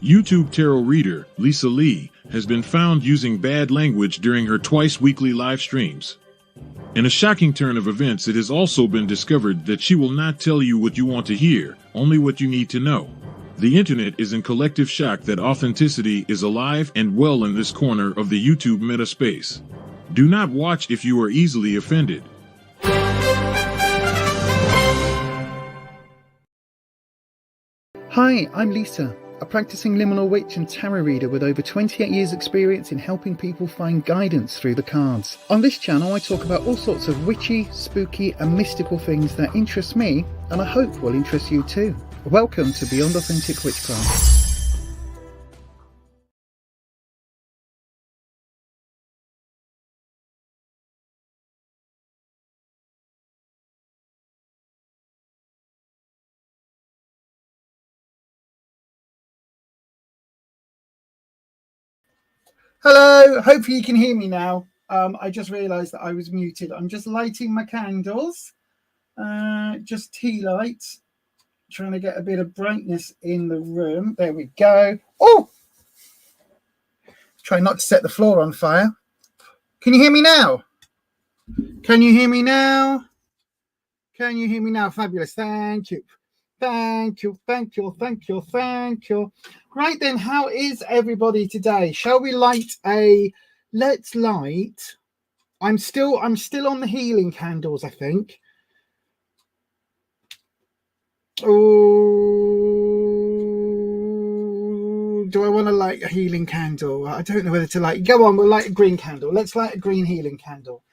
YouTube tarot reader, Lisa Lee, has been found using bad language during her twice-weekly live streams. In a shocking turn of events, it has also been discovered that she will not tell you what you want to hear, only what you need to know. The internet is in collective shock that authenticity is alive and well in this corner of the YouTube meta space. Do not watch if you are easily offended. Hi, I'm Lisa, a practicing liminal witch and tarot reader with over 28 years experience in helping people find guidance through the cards. On this channel I talk about all sorts of witchy, spooky and mystical things that interest me and I hope will interest you too. Welcome to Beyond Authentic Witchcraft. Hello, hopefully you can hear me now. I just realised that I was muted. I'm just lighting my candles, just tea lights, trying to get a bit of brightness in the room. There we go. Oh, try not to set the floor on fire. Can you hear me now? Can you hear me now? Can you hear me now? Fabulous. Thank you. Thank you, thank you, thank you, thank you. Right then, how is everybody today? Shall we light a, let's light, I'm still on the healing candles, I think. Oh, do I want to light a healing candle? I don't know whether to light. Go on, we'll light a green candle. Let's light a green healing candle.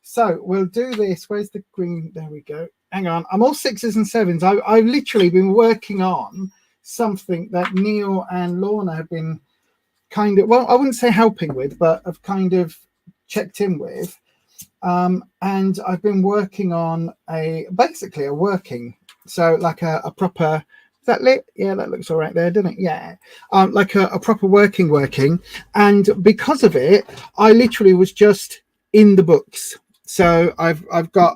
So we'll do this. Where's the green? There we go. Hang on. I'm all sixes and sevens. I've literally been working on something that Neil and Lorna have been kind of, well, I wouldn't say helping with, but have kind of checked in with. And I've been working on basically a working. So like a proper, is that lit? Yeah, that looks all right there, doesn't it? Yeah. Like a proper working. And because of it, I literally was just in the books. So I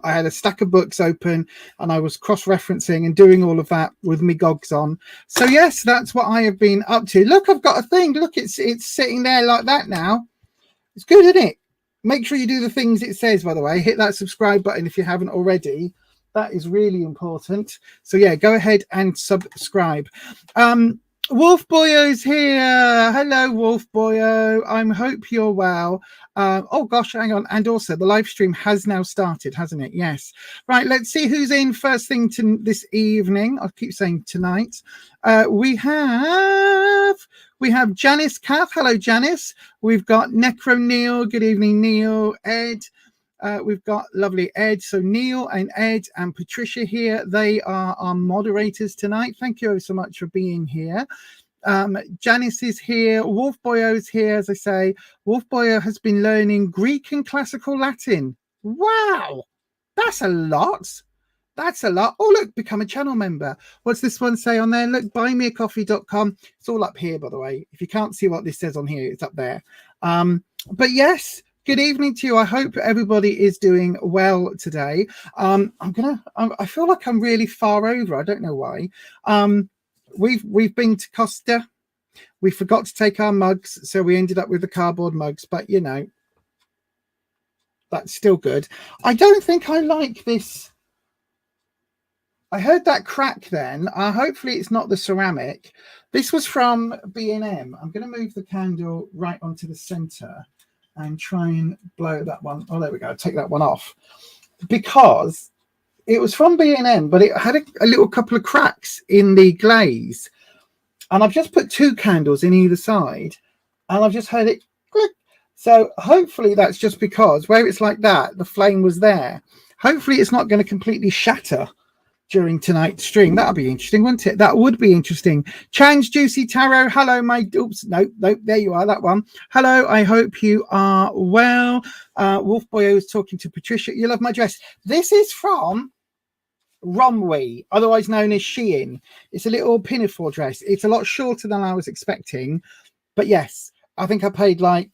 had a stack of books open and I was cross-referencing and doing all of that with me gogs on. So yes, that's what I have been up to. Look, I've got a thing. Look, it's sitting there like that now. It's good, isn't it? Make sure you do the things it says, by the way. Hit that subscribe button if you haven't already. That is really important. So yeah, go ahead and subscribe. Wolf Boyo's here. Hello, Wolf Boyo. I hope you're well. Oh gosh, hang on. And also the live stream has now started, hasn't it? Yes. Right, let's see who's in first thing this evening. I'll keep saying tonight. We have Janice Kath. Hello, Janice. We've got Necro Neil. Good evening, Neil. Ed. We've got lovely Ed. So Neil and Ed and Patricia here. They are our moderators tonight. Thank you so much for being here. Janice is here. Wolf Boyo's here, as I say. Wolf Boyo has been learning Greek and classical Latin. Wow, that's a lot. That's a lot. Oh, look, become a channel member. What's this one say on there? Look, buymeacoffee.com. It's all up here, by the way. If you can't see what this says on here, it's up there. But yes, good evening to you. I hope everybody is doing well today. I feel like I'm really far over. I don't know why. We've been to Costa. We forgot to take our mugs, so we ended up with the cardboard mugs. But you know, that's still good. I don't think I like this. I heard that crack then. Hopefully it's not the ceramic. This was from B&M. I'm going to move the candle right onto the center and try and blow that one. Oh, there we go. Take that one off because it was from B&M, but it had a little couple of cracks in the glaze. And I've just put two candles in either side and I've just heard it click. So hopefully that's just because where it's like that, the flame was there. Hopefully it's not going to completely shatter during tonight's stream. That'll be interesting, wouldn't it? That would be interesting. Chan's Juicy Tarot. Hello, my... Oops, nope, there you are, that one. Hello, I hope you are well. Wolf Boyo is talking to Patricia. You love my dress. This is from Romwe, otherwise known as Shein. It's a little pinafore dress. It's a lot shorter than I was expecting. But yes, I think I paid like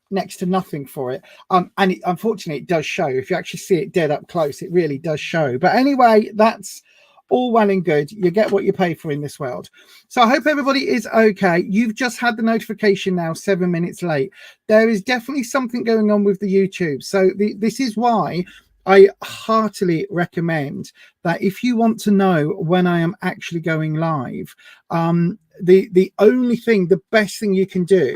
next to nothing for it, and unfortunately it does show. If you actually see it dead up close, it really does show. But anyway, that's all well and good. You get what you pay for in this world. So I hope everybody is okay. You've just had the notification now 7 minutes late. There is definitely something going on with the YouTube. So this is why I heartily recommend that if you want to know when I am actually going live, the only thing, the best thing you can do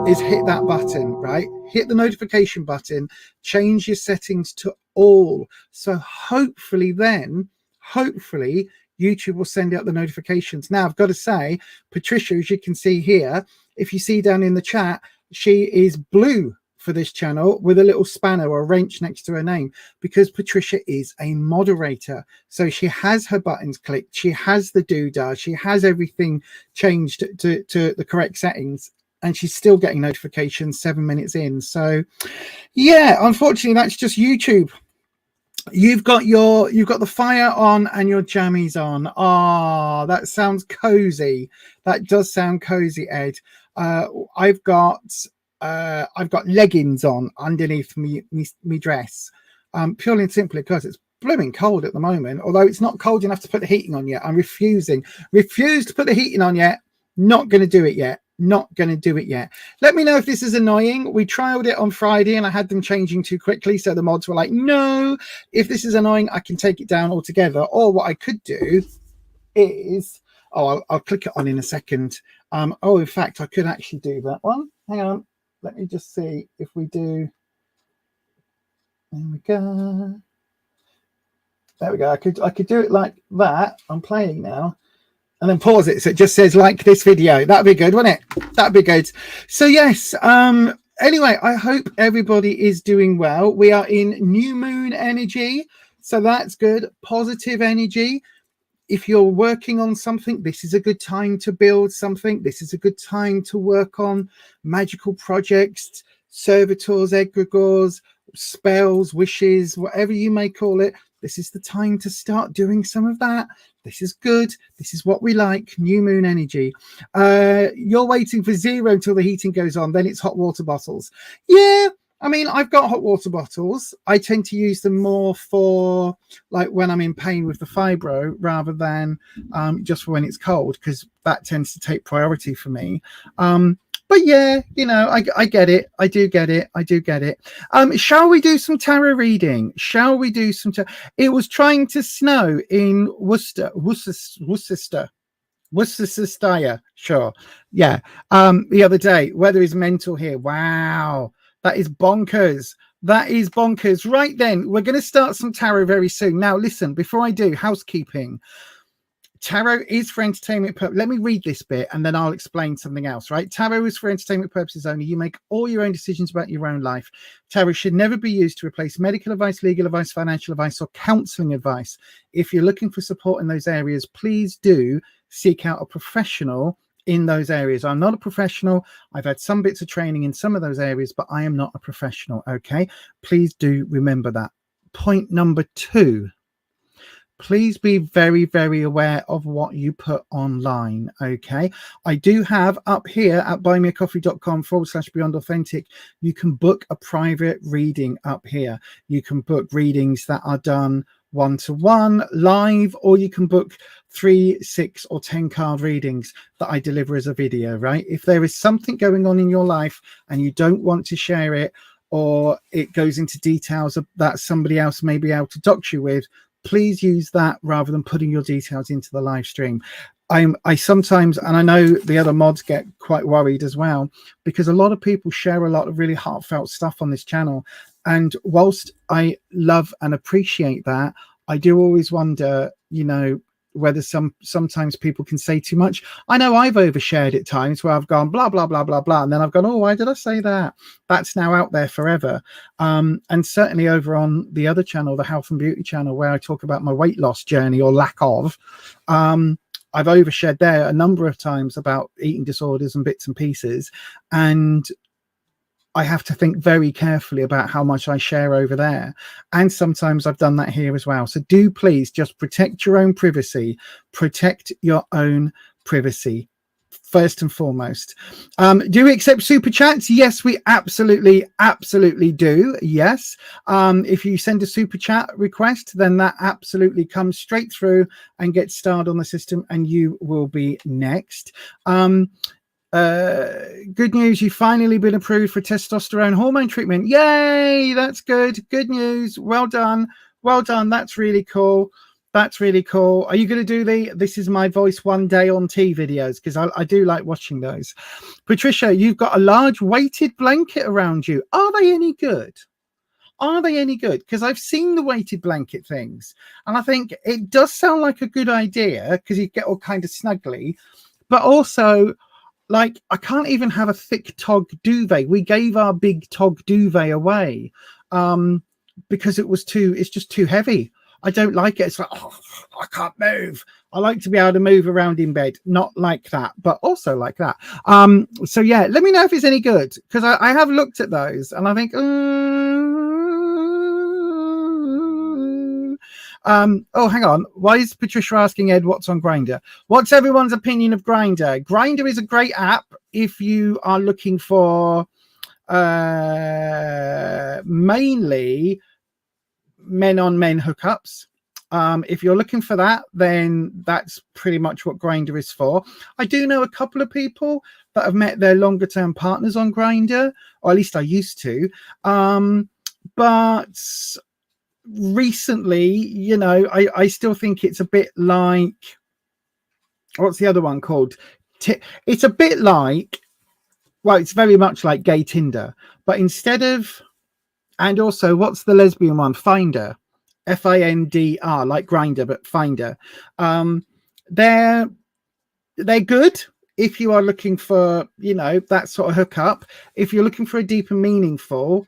is hit that button, right? Hit the notification button, change your settings to all. So hopefully YouTube will send out the notifications. Now, I've got to say, Patricia, as you can see here, if you see down in the chat, she is blue for this channel with a little spanner or a wrench next to her name, because Patricia is a moderator. So she has her buttons clicked, she has the doodah, she has everything changed to the correct settings, and she's still getting notifications 7 minutes in. So yeah, unfortunately, that's just YouTube. You've got the fire on and your jammies on. Ah, that sounds cozy. That does sound cozy, Ed. I've got leggings on underneath me dress, purely and simply because it's blooming cold at the moment. Although it's not cold enough to put the heating on yet. I'm refuse to put the heating on yet. Not going to do it yet. Not going to do it yet. Let me know if this is annoying. We trialed it on Friday and I had them changing too quickly, so the mods were like, no, if this is annoying, I can take it down altogether. Or what I could do is, I'll click it on in a second. In fact, I could actually do that one. Hang on, let me just see if we do. There we go. There we go. I could do it like that. I'm playing now. And then pause it so it just says like this video. That'd be good, wouldn't it? That'd be good. So yes, anyway, I hope everybody is doing well. We are in new moon energy, so that's good. Positive energy. If you're working on something, this is a good time to build something. This is a good time to work on magical projects, servitors, egregores, spells, wishes, whatever you may call it. This is the time to start doing some of that. This is good. This is what we like. New moon energy. You're waiting for 0 until the heating goes on. Then it's hot water bottles. Yeah, I mean, I've got hot water bottles. I tend to use them more for like when I'm in pain with the fibro rather than just for when it's cold, because that tends to take priority for me. But yeah, you know, I get it. I do get it. I do get it. Shall we do some tarot reading? Shall we do some tarot? It was trying to snow in Worcestershire. Sure. Yeah. The other day, weather is mental here. Wow. That is bonkers. That is bonkers. Right then, we're going to start some tarot very soon. Now, listen, before I do, housekeeping. Tarot is for entertainment purposes. Let me read this bit and then I'll explain something else, right? Tarot is for entertainment purposes only. You make all your own decisions about your own life. Tarot should never be used to replace medical advice, legal advice, financial advice, or counseling advice. If you're looking for support in those areas, please do seek out a professional in those areas. I'm not a professional. I've had some bits of training in some of those areas, but I am not a professional, okay? Please do remember that. Point number 2. Please be very, very aware of what you put online, okay? I do have up here at buymeacoffee.com/Beyond Authentic, you can book a private reading up here. You can book readings that are done one-to-one live, or you can book 3, 6, or 10 card readings that I deliver as a video, right? If there is something going on in your life and you don't want to share it, or it goes into details that somebody else may be able to dox you with, please use that rather than putting your details into the live stream. I sometimes, and I know the other mods get quite worried as well, because a lot of people share a lot of really heartfelt stuff on this channel. And whilst I love and appreciate that, I do always wonder, you know, whether sometimes people can say too much. I know I've overshared at times where I've gone blah blah blah blah blah, and then I've gone, oh, why did I say that? That's now out there forever. And certainly over on the other channel, the Health and Beauty channel, where I talk about my weight loss journey or lack of, I've overshared there a number of times about eating disorders and bits and pieces, and I have to think very carefully about how much I share over there. And sometimes I've done that here as well. So do please just protect your own privacy. Protect your own privacy. first and foremost. Do we accept super chats? Yes, we absolutely do. Yes. If you send a super chat request, then that absolutely comes straight through and gets starred on the system, and you will be next. Good news, you've finally been approved for testosterone hormone treatment. Yay, that's good. Good news. Well done. That's really cool. Are you going to do the This Is My Voice One Day on Tea videos? Because I do like watching those. Patricia, you've got a large weighted blanket around you. Are they any good? Because I've seen the weighted blanket things, and I think it does sound like a good idea because you get all kind of snuggly, but also, like, I can't even have a thick tog duvet. We gave our big tog duvet away because it's just too heavy. I don't like it. It's like, oh, I can't move. I like to be able to move around in bed, not like that, but also like that. So yeah, let me know if it's any good, because I have looked at those and I think, oh, hang on. Why is Patricia asking Ed what's on Grindr? What's everyone's opinion of Grindr? Grindr is a great app if you are looking for mainly men on men hookups. If you're looking for that, then that's pretty much what Grindr is for. I do know a couple of people that have met their longer term partners on Grindr, or at least I used to. But recently, you know, I still think it's a bit like, what's the other one called? It's a bit like, well, it's very much like gay Tinder, but instead of, and also, what's the lesbian one? Finder, Findr, like Grindr, but Finder. They're good if you are looking for, you know, that sort of hookup. If you're looking for a deep and meaningful,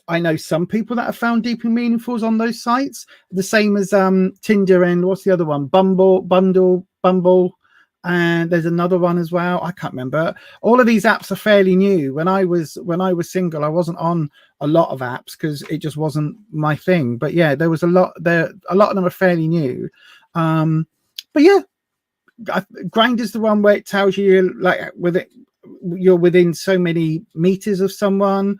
I know some people that have found deep and meaningfuls on those sites, the same as Tinder and what's the other one? Bumble, and there's another one as well. I can't remember. All of these apps are fairly new. When I was single, I wasn't on a lot of apps because it just wasn't my thing. But yeah, there was a lot there. A lot of them are fairly new. But yeah, Grindr's the one where it tells you, like, with it, you're within so many meters of someone.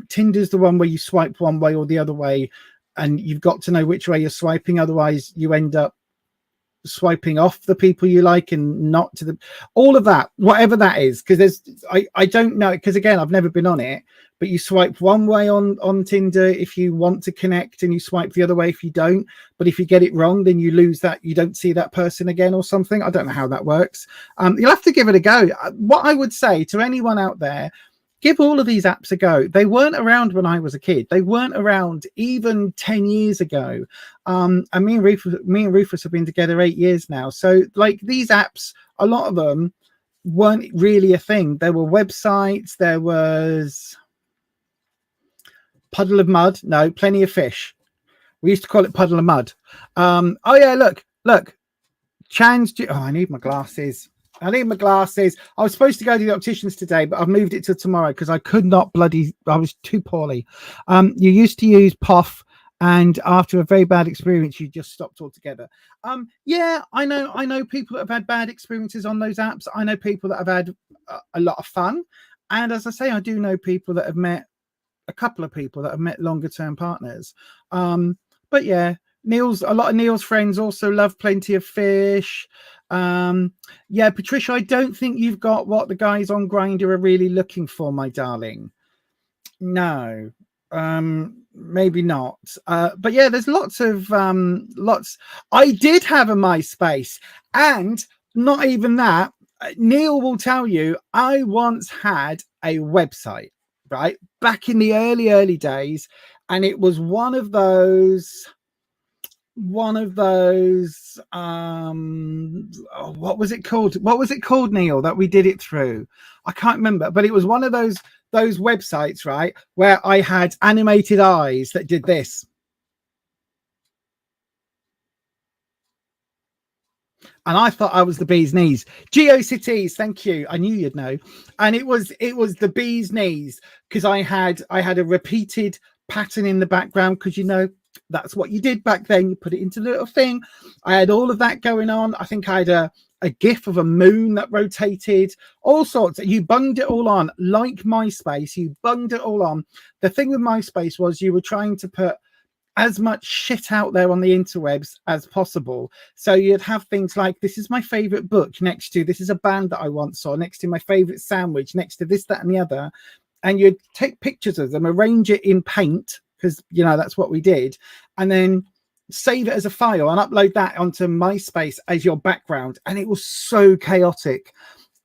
Tinder's the one where you swipe one way or the other way, and you've got to know which way you're swiping. Otherwise, you end up swiping off the people you like and not to the, all of that, whatever that is, because there's I don't know, because again, I've never been on it, but you swipe one way on Tinder if you want to connect, and you swipe the other way if you don't. But if you get it wrong, then you lose that, you don't see that person again or something. I don't know how that works. You'll have to give it a go. What I would say to anyone out there, give all of these apps a go. They weren't around when I was a kid. They weren't around even 10 years ago. And me and Rufus have been together 8 years now. So, like, these apps, a lot of them weren't really a thing. There were websites. There was Puddle of Mud. No, Plenty of Fish. We used to call it Puddle of Mud. Oh yeah, look. Chan's. Oh, I need my glasses. I was supposed to go to the opticians today, but I've moved it to tomorrow because I could not I was too poorly. You used to use POF, and after a very bad experience, you just stopped altogether. Yeah, I know people that have had bad experiences on those apps. I know people that have had a lot of fun. And as I say, I do know people that have met, a couple of people that have met longer term partners. But yeah, a lot of Neil's friends also love Plenty of Fish. Yeah, Patricia, I don't think you've got what the guys on Grindr are really looking for, my darling. No, maybe not. But yeah, there's lots. I did have a MySpace, and not even that. Neil will tell you, I once had a website, right, back in the early days, and it was one of those what was it called, Neil, that we did it through? I can't remember, but it was one of those websites, right, where I had animated eyes that did this, and I thought I was the bee's knees. GeoCities, thank you, I knew you'd know. And it was the bee's knees, because I had a repeated pattern in the background, because, you know, that's what you did back then. You put it into a little thing. I had all of that going on. I think I had a a GIF of a moon that rotated, all sorts. You bunged it all on, like MySpace. You bunged it all on. The thing with MySpace was you were trying to put as much shit out there on the interwebs as possible. So you'd have things like, this is my favorite book, next to this is a band that I once saw, next to my favorite sandwich, next to this, that, and the other. And you'd take pictures of them, arrange it in Paint, because, you know, that's what we did, and then save it as a file and upload that onto MySpace as your background. And it was so chaotic.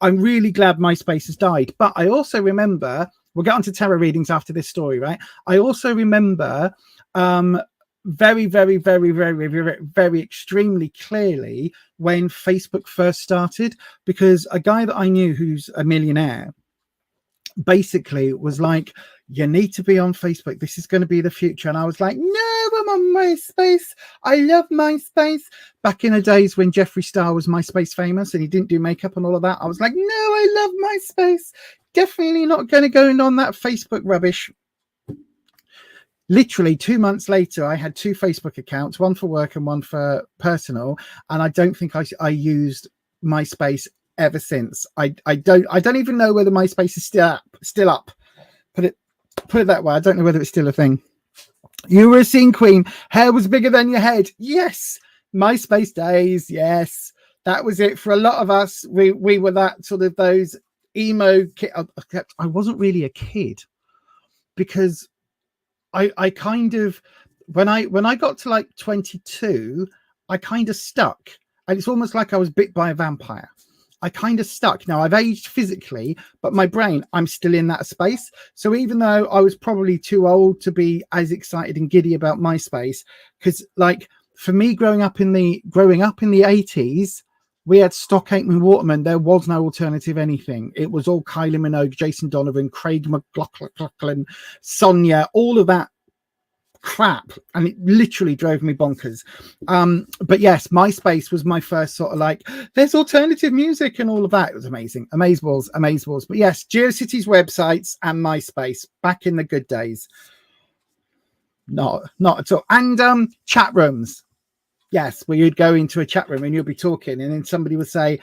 I'm really glad MySpace has died. But I also remember, we'll get onto tarot readings after this story, right? I also remember very, very, very, very, very, very extremely clearly when Facebook first started, because a guy that I knew who's a millionaire basically was like, you need to be on Facebook, this is going to be the future. And I was like, no, I'm on MySpace, I love MySpace. Back in the days when Jeffree Star was MySpace famous and he didn't do makeup and all of that, I was like, no, I love MySpace, definitely not going to go on that Facebook rubbish. Literally 2 months later, I had 2 Facebook accounts, one for work and one for personal, and I don't think I used MySpace ever since. I don't even know whether MySpace is still up. Put it that way. I don't know whether it's still a thing. You were a scene queen. Hair was bigger than your head. Yes. MySpace days. Yes. That was it for a lot of us. We were that sort of those emo kid. I wasn't really a kid, because I kind of, when I got to like 22, I kind of stuck, and it's almost like I was bit by a vampire. I kind of stuck. Now I've aged physically, but my brain, I'm still in that space. So even though I was probably too old to be as excited and giddy about MySpace, because like for me growing up in the 80s, we had Stock Aitken Waterman. There was no alternative anything. It was all Kylie Minogue, Jason Donovan, Craig McLachlan, Sonia, all of that crap. And it literally drove me bonkers. But yes, MySpace was my first sort of like, there's alternative music and all of that. It was amazing. Amazeballs. But yes, GeoCities websites and MySpace back in the good days. Not at all. And chat rooms. Yes, where you'd go into a chat room and you'd be talking, and then somebody would say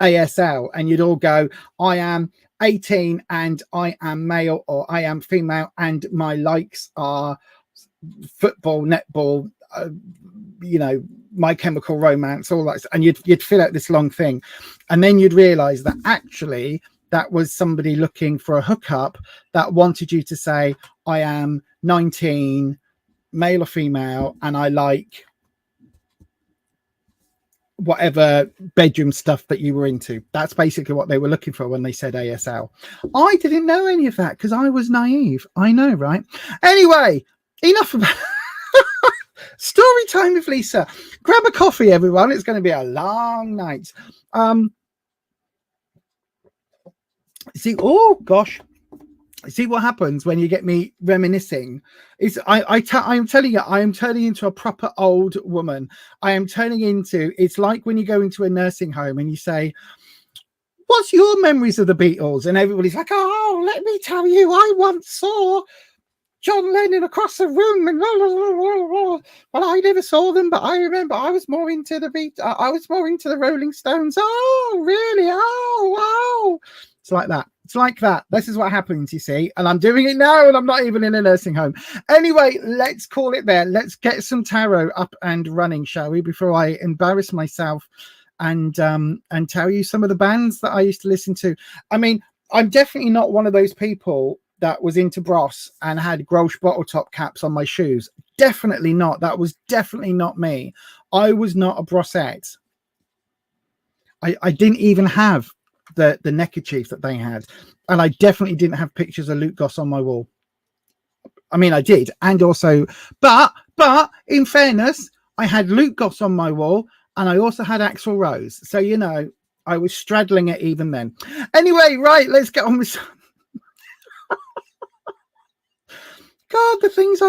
ASL, and you'd all go, I am 18 and I am male, or I am female, and my likes are football, netball, you know, My Chemical Romance, all that. And you'd fill out this long thing, and then you'd realize that actually that was somebody looking for a hookup that wanted you to say, I am 19, male or female, and I like whatever bedroom stuff that you were into. That's basically what they were looking for when they said ASL. I didn't know any of that because I was naive. I know, right? Anyway, enough about story time with Lisa. Grab a coffee, everyone. It's going to be a long night. See, oh gosh. See what happens when you get me reminiscing. Is I'm telling you, I am turning into a proper old woman. I am turning into, it's like when you go into a nursing home and you say, what's your memories of the Beatles? And everybody's like, oh, let me tell you, I once saw John Lennon across the room, and well, I never saw them, but I remember I was more into the I was more into the Rolling Stones. Oh, really? Oh, wow. It's like that. It's like that. This is what happens, you see. And I'm doing it now, and I'm not even in a nursing home. Anyway, let's call it there. Let's get some tarot up and running, shall we? Before I embarrass myself and tell you some of the bands that I used to listen to. I mean, I'm definitely not one of those people that was into Bros and had Grolsch bottle top caps on my shoes. Definitely not. That was definitely not me. I was not a Brossette. I didn't even have the neckerchief that they had, and I definitely didn't have pictures of Luke Goss on my wall. I mean, I did, and also, but in fairness, I had Luke Goss on my wall, and I also had Axl Rose. So you know, I was straddling it even then. Anyway, right, let's get on with. God, the things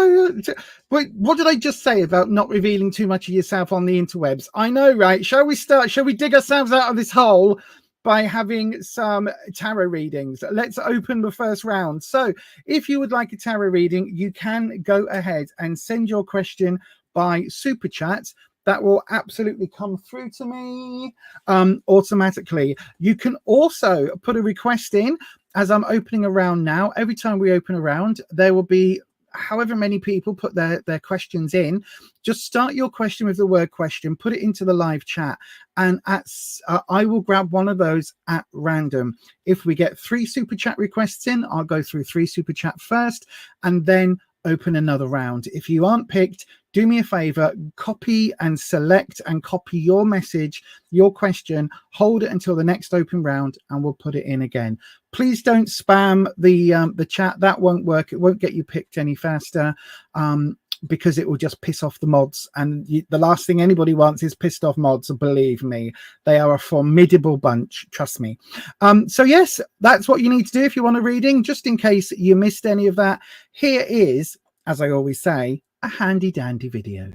wait, what did I just say about not revealing too much of yourself on the interwebs? I know, right? Shall we start? Shall we dig ourselves out of this hole by having some tarot readings? Let's open the first round. So if you would like a tarot reading, you can go ahead and send your question by super chat. that will absolutely come through to me automatically. You can also put a request in as I'm opening a round now. Every time we open a round, there will be however many people put their questions in. Just start your question with the word question, put it into the live chat, and I will grab one of those at random. If we get 3 super chat requests in, I'll go through 3 super chat first and then open another round. If you aren't picked, do me a favor, copy and select and copy your message, your question, hold it until the next open round, and we'll put it in again. Please don't spam the chat. That won't work. It won't get you picked any faster because it will just piss off the mods. And the last thing anybody wants is pissed off mods. Believe me, they are a formidable bunch. Trust me. So yes, that's what you need to do if you want a reading. Just in case you missed any of that, here is, as I always say, a handy dandy video.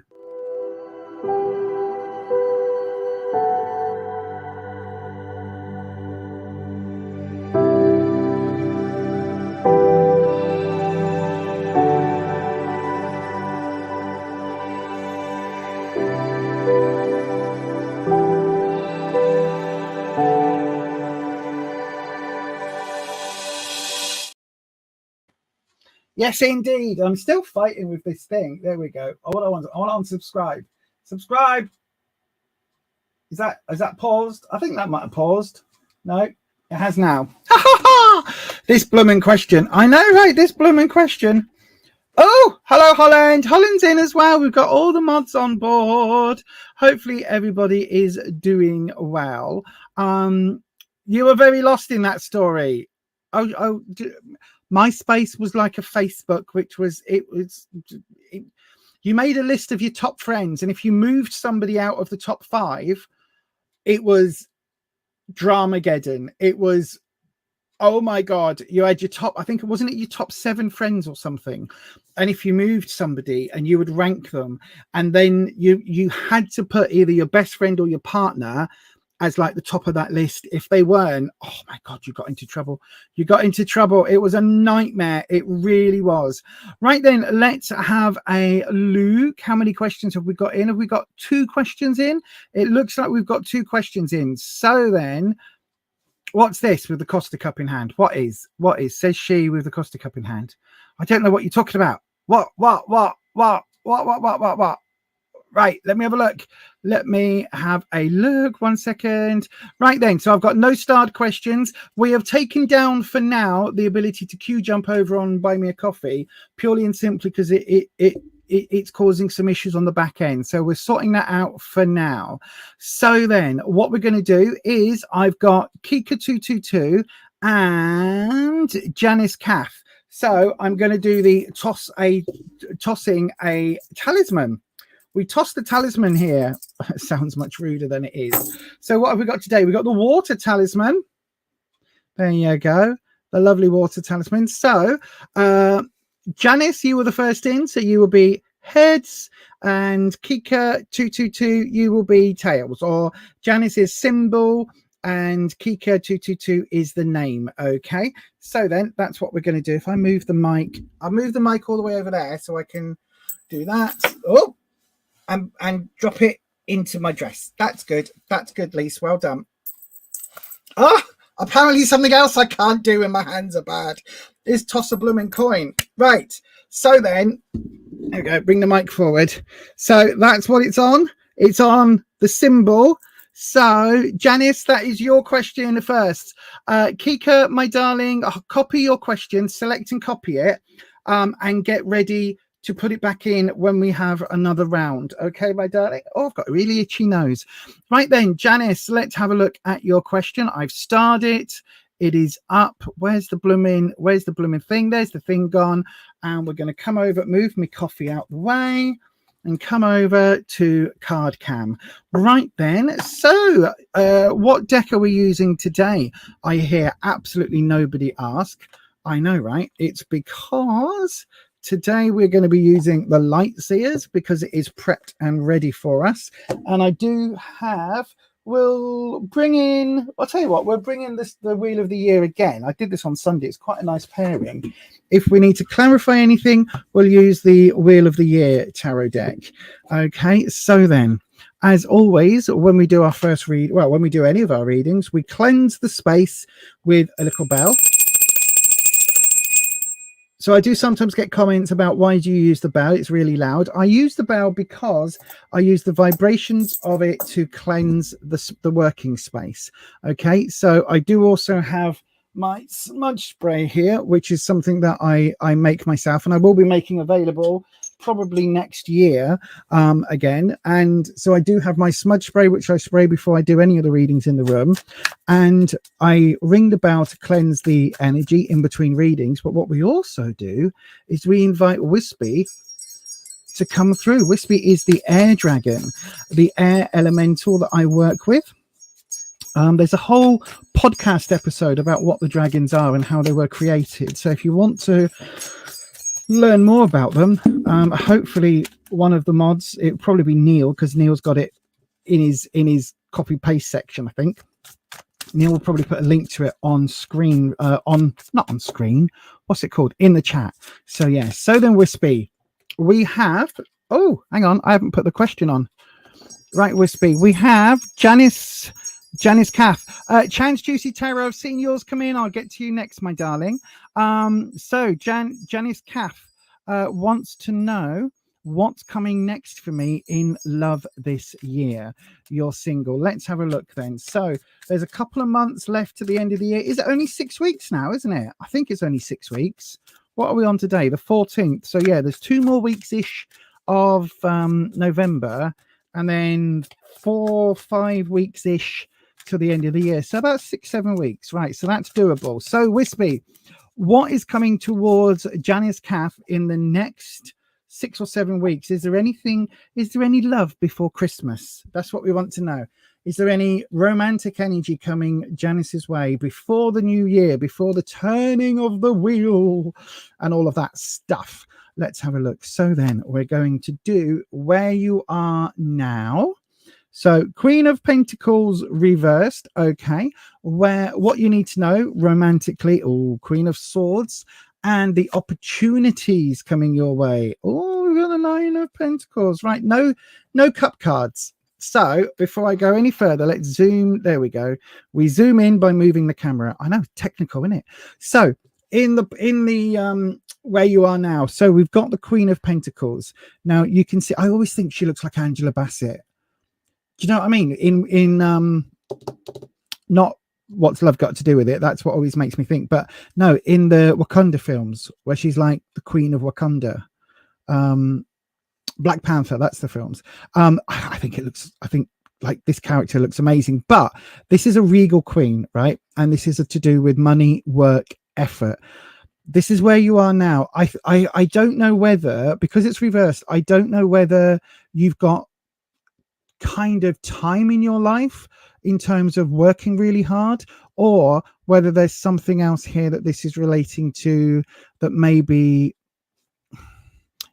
Yes, indeed. I'm still fighting with this thing. There we go. Oh, what I want to unsubscribe. Subscribe. Is that paused? I think that might have paused. No, it has now. This blooming question. I know, right? This blooming question. Oh, hello, Holland. Holland's in as well. We've got all the mods on board. Hopefully everybody is doing well. You were very lost in that story. MySpace was like a Facebook, which was you made a list of your top friends, and if you moved somebody out of the top 5, it was Dramageddon. It was, oh my god, you had your top, I think it wasn't it your top 7 friends or something, and if you moved somebody and you would rank them, and then you had to put either your best friend or your partner as like the top of that list. If they weren't, oh my god, you got into trouble. It was a nightmare. It really was. Right then, let's have a look. How many questions have we got in? Have we got 2 questions in? It looks like we've got 2 questions in. So then, what's this with the Costa Cup in hand? What is says she with the Costa Cup in hand? I don't know what you're talking about. What right, let me have a look. One second. Right then, so I've got no starred questions. We have taken down for now the ability to QJump over on Buy Me a Coffee, purely and simply because it's causing some issues on the back end. So we're sorting that out for now. So then what we're going to do is I've got Kika222 and Janice Caff. So I'm going to do the tossing a talisman. We toss the talisman here. It sounds much ruder than it is. So what have we got today? We got the water talisman. There you go. The lovely water talisman. So Janice, you were the first in, so you will be heads, and Kika 222, you will be tails, or Janice is symbol and Kika 222 is the name. Okay, so then that's what we're going to do. If I move the mic, I'll move the mic all the way over there so I can do that. Oh, and drop it into my dress. That's good, Lise, well done. Apparently something else I can't do when my hands are bad is toss a blooming coin. Right, so then there we go, bring the mic forward. So that's what it's on. It's on the symbol. So Janice, that is your question first. Kika, my darling, copy your question, select and copy it, and get ready to put it back in when we have another round. Okay, my darling. Oh, I've got a really itchy nose. Right then, Janice, let's have a look at your question. I've starred it. It is up. Where's the blooming thing? There's the thing gone. And we're going to come over, move my coffee out the way and come over to card cam. Right then. So what deck are we using today? I hear absolutely nobody ask. I know, right? It's because today we're going to be using the Light Seers because it is prepped and ready for us. And I do have we'll bring in, I'll tell you what, we'll bring in the Wheel of the Year again. I did this on Sunday. It's quite a nice pairing. If we need to clarify anything, we'll use the Wheel of the Year tarot deck. Okay, so then, as always, when we do our first read, well, when we do any of our readings, we cleanse the space with a little bell. So I do sometimes get comments about why do you use the bell? It's really loud. I use the bell because I use the vibrations of it to cleanse the working space. Okay, so I do also have my smudge spray here, which is something that I make myself, and I will be making available probably next year again. And so I do have my smudge spray, which I spray before I do any of the readings in the room, and I ring the bell to cleanse the energy in between readings. But what we also do is we invite Wispy to come through. Wispy is the air dragon, the air elemental that I work with. There's a whole podcast episode about what the dragons are and how they were created. So if you want to learn more about them, hopefully one of the mods, it would probably be Neil, because Neil's got it in his copy paste section. I think Neil will probably put a link to it on screen, not on screen, what's it called, in the chat. So yeah, so then Wispy, we have, oh hang on, I haven't put the question on. Right, Wispy, we have Janice Caff. Chan's Juicy Terror, I've seen yours come in. I'll get to you next, my darling. So Janice Caff wants to know what's coming next for me in love this year. You're single. Let's have a look then. So there's a couple of months left to the end of the year. Is it only 6 weeks now, isn't it? I think it's only 6 weeks. What are we on today? The 14th. So yeah, there's 2 more weeks-ish of November, and then 4 or 5 weeks-ish till the end of the year. So about 6-7 weeks, right? So that's doable. So Wispy, what is coming towards Janice Caff in the next 6 or 7 weeks? Is there anything, is there any love before Christmas? That's what we want to know. Is there any romantic energy coming Janice's way before the new year, before the turning of the wheel and all of that stuff? Let's have a look. So then we're going to do where you are now. So Queen of Pentacles reversed. Okay. What you need to know romantically. Oh, Queen of Swords and the opportunities coming your way. Oh, we've got the Nine of Pentacles. Right. No cup cards. So before I go any further, let's zoom. There we go. We zoom in by moving the camera. I know, technical, isn't it? So in the where you are now. So we've got the Queen of Pentacles. Now you can see, I always think she looks like Angela Bassett. Do you know what I mean? In not What's Love Got to Do with It? That's what always makes me think. But no, in the Wakanda films, where she's like the Queen of Wakanda. Black Panther, that's the films. I think like this character looks amazing. But this is a regal queen, right? And this is to do with money, work, effort. This is where you are now. I don't know whether, because it's reversed, I don't know whether you've got kind of time in your life in terms of working really hard, or whether there's something else here that this is relating to that maybe.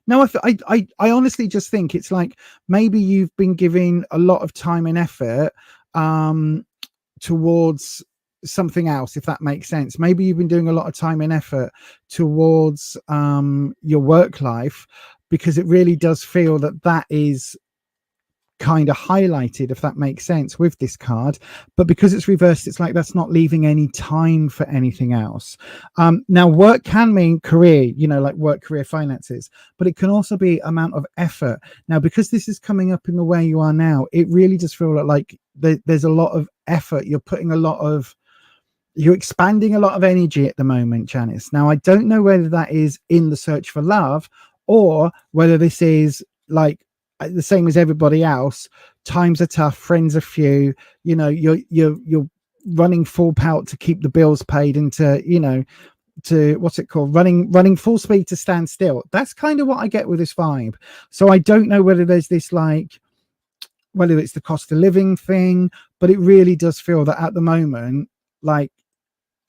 No, I honestly just think it's like maybe you've been giving a lot of time and effort towards something else, if that makes sense. Maybe you've been doing a lot of time and effort towards your work life, because it really does feel that is kind of highlighted, if that makes sense, with this card. But because it's reversed, it's like that's not leaving any time for anything else. Now work can mean career, you know, like work, career, finances, but it can also be amount of effort. Now because this is coming up in the way you are now, it really does feel like there's a lot of effort. You're expanding a lot of energy at the moment, Janice. Now I don't know whether that is in the search for love, or whether this is like the same as everybody else. Times are tough, friends are few, you know, you're running full pelt to keep the bills paid, and to what's it called, running full speed to stand still. That's kind of what I get with this vibe. So I don't know whether there's this, like, whether it's the cost of living thing, but it really does feel that at the moment, like,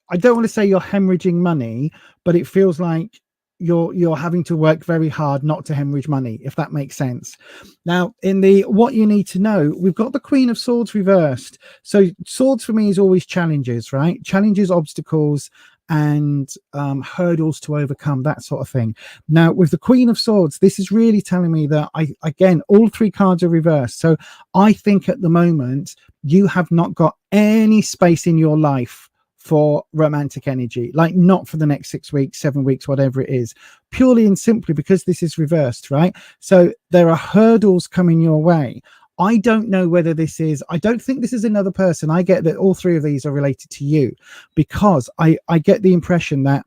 I don't want to say you're hemorrhaging money, but it feels like you're having to work very hard not to hemorrhage money, if that makes sense. Now, in the what you need to know, we've got the Queen of Swords reversed. So swords for me is always challenges, right? Challenges, obstacles, and hurdles to overcome, that sort of thing. Now, with the Queen of Swords, this is really telling me that again, all three cards are reversed. So I think at the moment you have not got any space in your life for romantic energy, like not for the next 6 weeks, 7 weeks, whatever it is, purely and simply because this is reversed, right? So there are hurdles coming your way. I don't know whether this is, I don't think this is another person. I get that all three of these are related to you, because I get the impression that,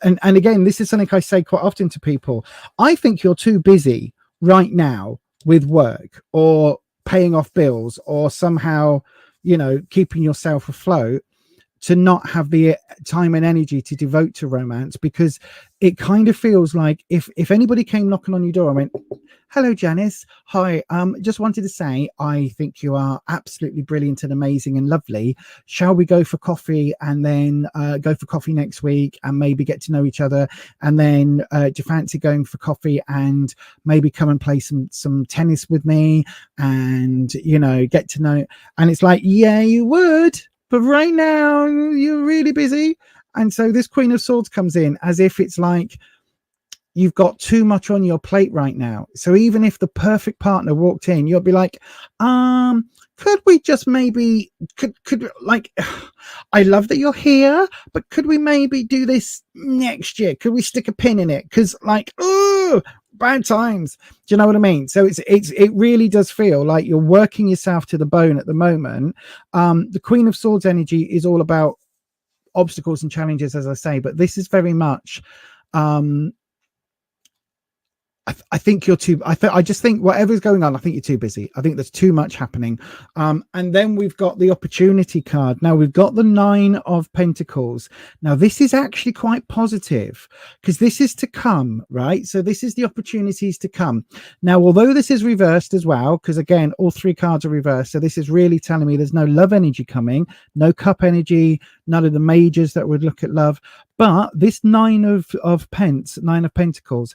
and again, this is something I say quite often to people. I think you're too busy right now with work or paying off bills or somehow, you know, keeping yourself afloat, to not have the time and energy to devote to romance, because it kind of feels like if anybody came knocking on your door and went, hello, Janice, hi, just wanted to say, I think you are absolutely brilliant and amazing and lovely. Shall we go for coffee and then go for coffee next week and maybe get to know each other? And then do you fancy going for coffee and maybe come and play some tennis with me and, you know, get to know? And it's like, yeah, you would. But right now, you're really busy. And so this Queen of Swords comes in as if it's like you've got too much on your plate right now. So even if the perfect partner walked in, you'll be like, could we just maybe, could like, I love that you're here, but could we maybe do this next year? Could we stick a pin in it? Because like, oh, bad times. Do you know what I mean? So it really does feel like you're working yourself to the bone at the moment. The Queen of Swords energy is all about obstacles and challenges, as I say, but this is very much I think you're too, I just think whatever's going on, I think you're too busy. I think there's too much happening. And then we've got the opportunity card. Now we've got the 9 of Pentacles. Now this is actually quite positive because this is to come, right? So this is the opportunities to come. Now, although this is reversed as well, because again, all 3 cards are reversed. So this is really telling me there's no love energy coming, no cup energy, none of the majors that would look at love. But this 9 of Pentacles,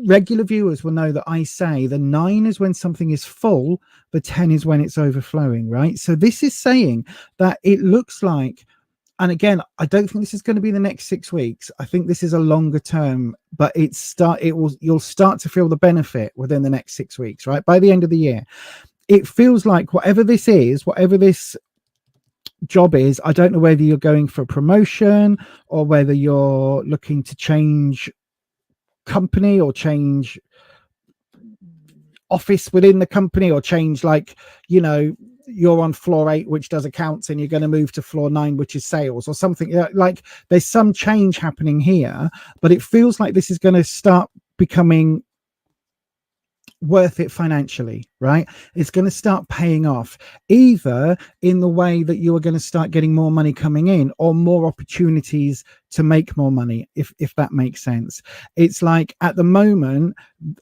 regular viewers will know that I say the 9 is when something is full, the 10 is when it's overflowing, right? So this is saying that it looks like, and again, I don't think this is going to be the next 6 weeks. I think this is a longer term, but you'll start to feel the benefit within the next 6 weeks, right? By the end of the year, it feels like whatever this is, whatever this job is, I don't know whether you're going for a promotion or whether you're looking to change company or change office within the company, or change, like, you know, you're on floor 8 which does accounts and you're going to move to floor 9 which is sales or something. Like there's some change happening here, but it feels like this is going to start becoming worth it financially, right? It's going to start paying off, either in the way that you are going to start getting more money coming in or more opportunities to make more money, if that makes sense. It's like at the moment,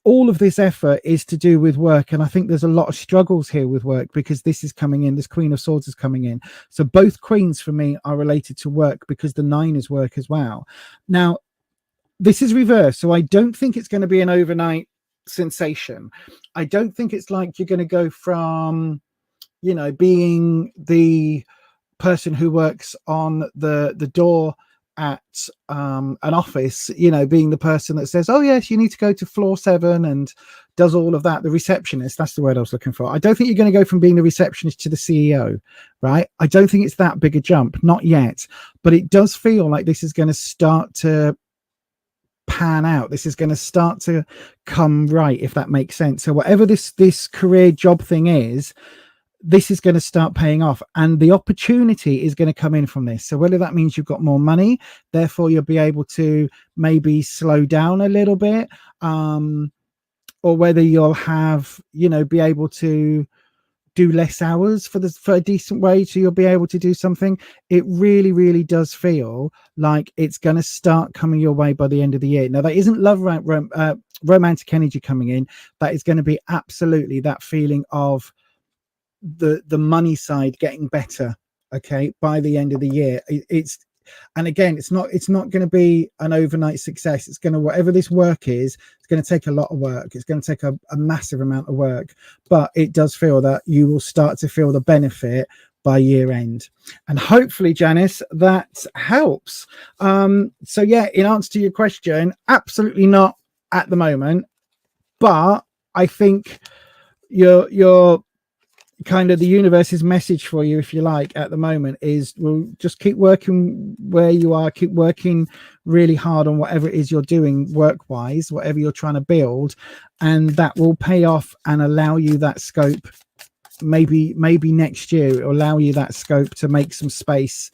all of this effort is to do with work, and I think there's a lot of struggles here with work because this is coming in, this Queen of Swords is coming in. So both queens for me are related to work because the 9 is work as well. Now this is reversed, so I don't think it's going to be an overnight sensation. I don't think it's like you're going to go from, you know, being the person who works on the door at an office, you know, being the person that says, oh yes, you need to go to floor 7 and does all of that, the receptionist. That's the word I was looking for. I don't think you're going to go from being the receptionist to the CEO, right? I don't think it's that big a jump, not yet, but it does feel like this is going to start to pan out. This is going to start to come right, if that makes sense. So whatever this career job thing is, this is going to start paying off, and the opportunity is going to come in from this. So whether that means you've got more money, therefore you'll be able to maybe slow down a little bit, or whether you'll have, you know, be able to do less hours for a decent wage, so you'll be able to do something. It really, really does feel like it's going to start coming your way by the end of the year. Now, that isn't love romantic energy coming in. That is going to be absolutely that feeling of the money side getting better, okay, by the end of the year. And again, it's not going to be an overnight success. It's going to, whatever this work is, it's going to take a lot of work. It's going to take a massive amount of work, but it does feel that you will start to feel the benefit by year end. And hopefully, Janice, that helps. So yeah, in answer to your question, absolutely not at the moment, but I think your kind of the universe's message for you, if you like, at the moment is, well, just keep working where you are, keep working really hard on whatever it is you're doing work wise, whatever you're trying to build, and that will pay off and allow you that scope. Maybe next year it will allow you that scope to make some space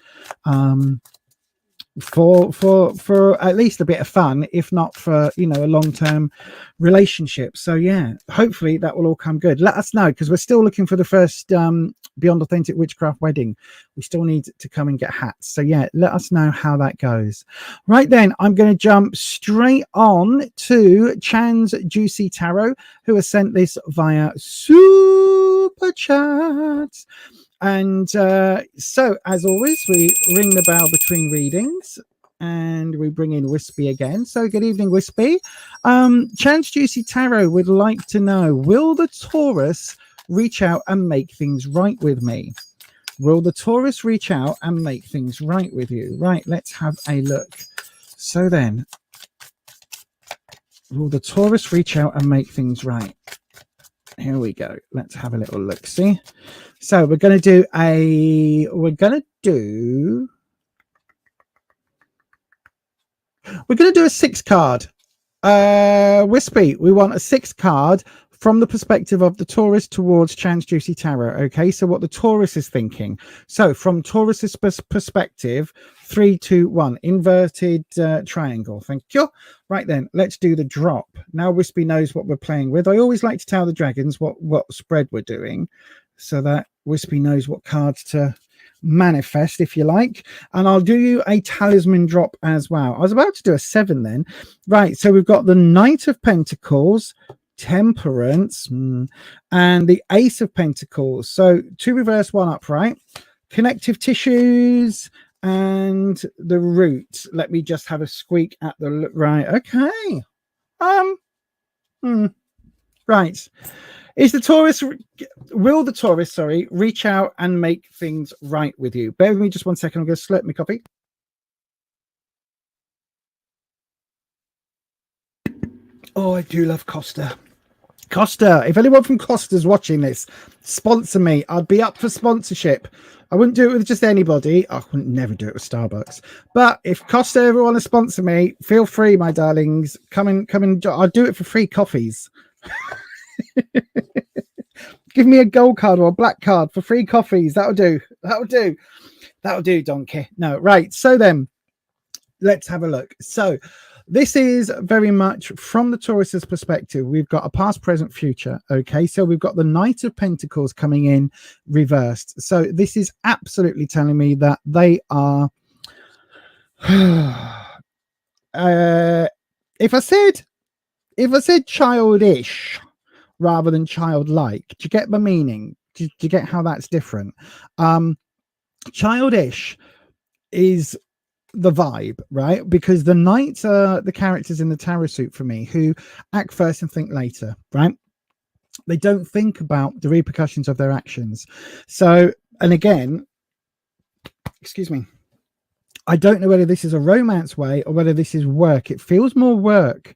for at least a bit of fun, if not for, you know, a long-term relationship. So yeah, hopefully that will all come good. Let us know, because we're still looking for the first Beyond Authentic Witchcraft wedding. We still need to come and get hats. So yeah, let us know how that goes. Right then, I'm going to jump straight on to Chan's Juicy Tarot, who has sent this via Super Chat. And so, as always, we ring the bell between readings and we bring in Wispy again. So, good evening, Wispy. Chan's Juicy Tarot would like to know, will the Taurus reach out and make things right with me? Will the Taurus reach out and make things right with you? Right, let's have a look. So then, will the Taurus reach out and make things right? Here we go. Let's have a little look. See, so we're going to do a a 6 card. Wispy, we want a 6 card from the perspective of the Taurus towards Chan's Juicy Tarot. Okay, so what the Taurus is thinking. So from Taurus's perspective, 3, 2, 1, inverted triangle. Thank you. Right then, let's do the drop. Now Wispy knows what we're playing with. I always like to tell the dragons what spread we're doing, so that Wispy knows what cards to manifest, if you like. And I'll do you a talisman drop as well. I was about to do a 7 then. Right, so we've got the Knight of Pentacles, Temperance, and the Ace of Pentacles. So 2 reverse, 1 upright, connective tissues, and the root. Let me just have a squeak at the right. Okay. Right. Will the Taurus, reach out and make things right with you? Bear with me just 1 second. I'm going to slurp my coffee. Oh, I do love Costa. Costa, if anyone from Costa's watching this, sponsor me. I'd be up for sponsorship. I wouldn't do it with just anybody. I wouldn't never do it with Starbucks. But if Costa ever want to sponsor me, feel free, my darlings. Come and I'll do it for free coffees. Give me a gold card or a black card for free coffees. That'll do. That'll do, donkey. No, right. So then let's have a look. So this is very much from the Taurus's perspective. We've got a past, present, future. Okay, so we've got the Knight of Pentacles coming in reversed. So this is absolutely telling me that they are if I said childish rather than childlike, do you get my meaning? Do you get how that's different? Childish is the vibe, right? Because the knights are the characters in the tarot suit for me who act first and think later, right? They don't think about the repercussions of their actions. So, and again, excuse me, I don't know whether this is a romance way or whether this is work. It feels more work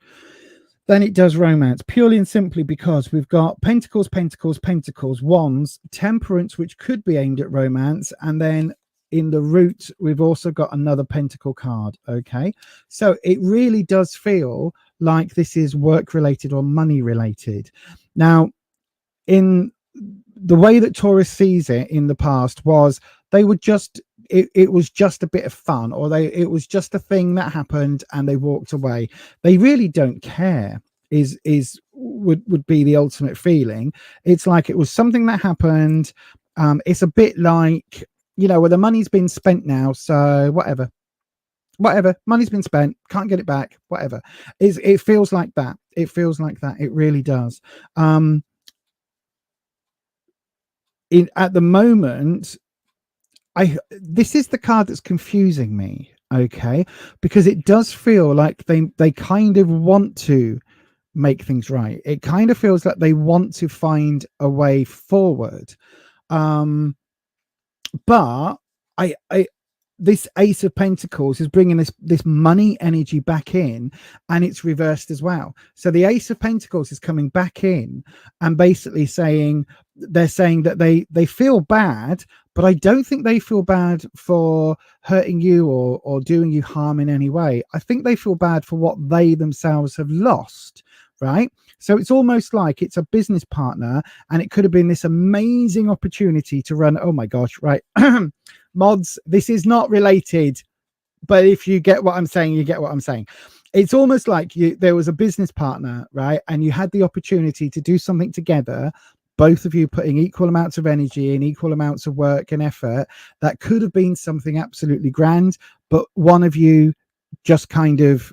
than it does romance, purely and simply because we've got Pentacles, Pentacles, Pentacles, Wands, Temperance, which could be aimed at romance, and then in the root we've also got another pentacle card. Okay, so it really does feel like this is work related or money related. Now, in the way that Taurus sees it in the past was they would just it was just a bit of fun, or it was just a thing that happened and they walked away. They really don't care would be the ultimate feeling. It's like it was something that happened. It's a bit like, you know, well, the money's been spent now, so whatever, money's been spent, can't get it back, whatever. It feels like that. It feels like that. It really does. At the moment, this is the card that's confusing me, okay? Because it does feel like they kind of want to make things right. It kind of feels like they want to find a way forward. But I this Ace of Pentacles is bringing this money energy back in, and it's reversed as well. So the Ace of Pentacles is coming back in and basically saying, they're saying that they feel bad, but I don't think they feel bad for hurting you or doing you harm in any way. I think they feel bad for what they themselves have lost, right? So it's almost like it's a business partner, and it could have been this amazing opportunity to run. Oh my gosh, right. Mods, this is not related, but if you get what I'm saying, you get what I'm saying. It's almost like there was a business partner, right? And you had the opportunity to do something together, both of you putting equal amounts of energy and equal amounts of work and effort. That could have been something absolutely grand, but one of you just kind of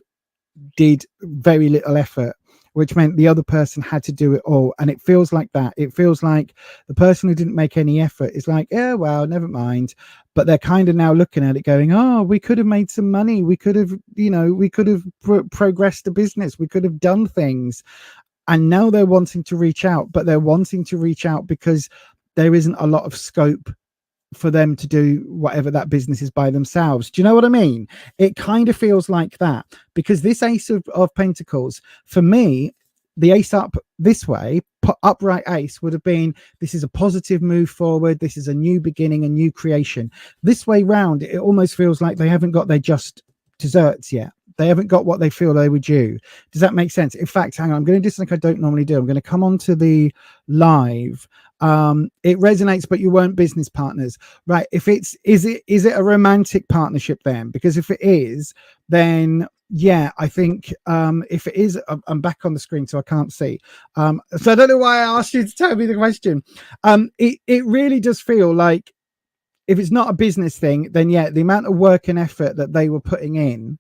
did very little effort, which meant the other person had to do it all. And it feels like that. It feels like the person who didn't make any effort is like, yeah, well, never mind. But they're kind of now looking at it going, oh, we could have made some money. We could have, we could have progressed the business. We could have done things. And now they're wanting to reach out, but they're wanting to reach out because there isn't a lot of scope for them to do whatever that business is by themselves. Do you know what I mean? It kind of feels like that, because this Ace of Pentacles, for me, the ace up this way, upright ace, would have been, this is a positive move forward. This is a new beginning, a new creation. This way round, it almost feels like they haven't got their just desserts yet. They haven't got what they feel they were due. Does that make sense? In fact, hang on, I'm going to do something I don't normally do. I'm going to come on to the live. It resonates, but you weren't business partners, right? If it's, is it a romantic partnership then? Because if it is, then yeah, I think if it is, I'm back on the screen, so I can't see. So I don't know why I asked you to tell me the question. It really does feel like, if it's not a business thing, then yeah, the amount of work and effort that they were putting in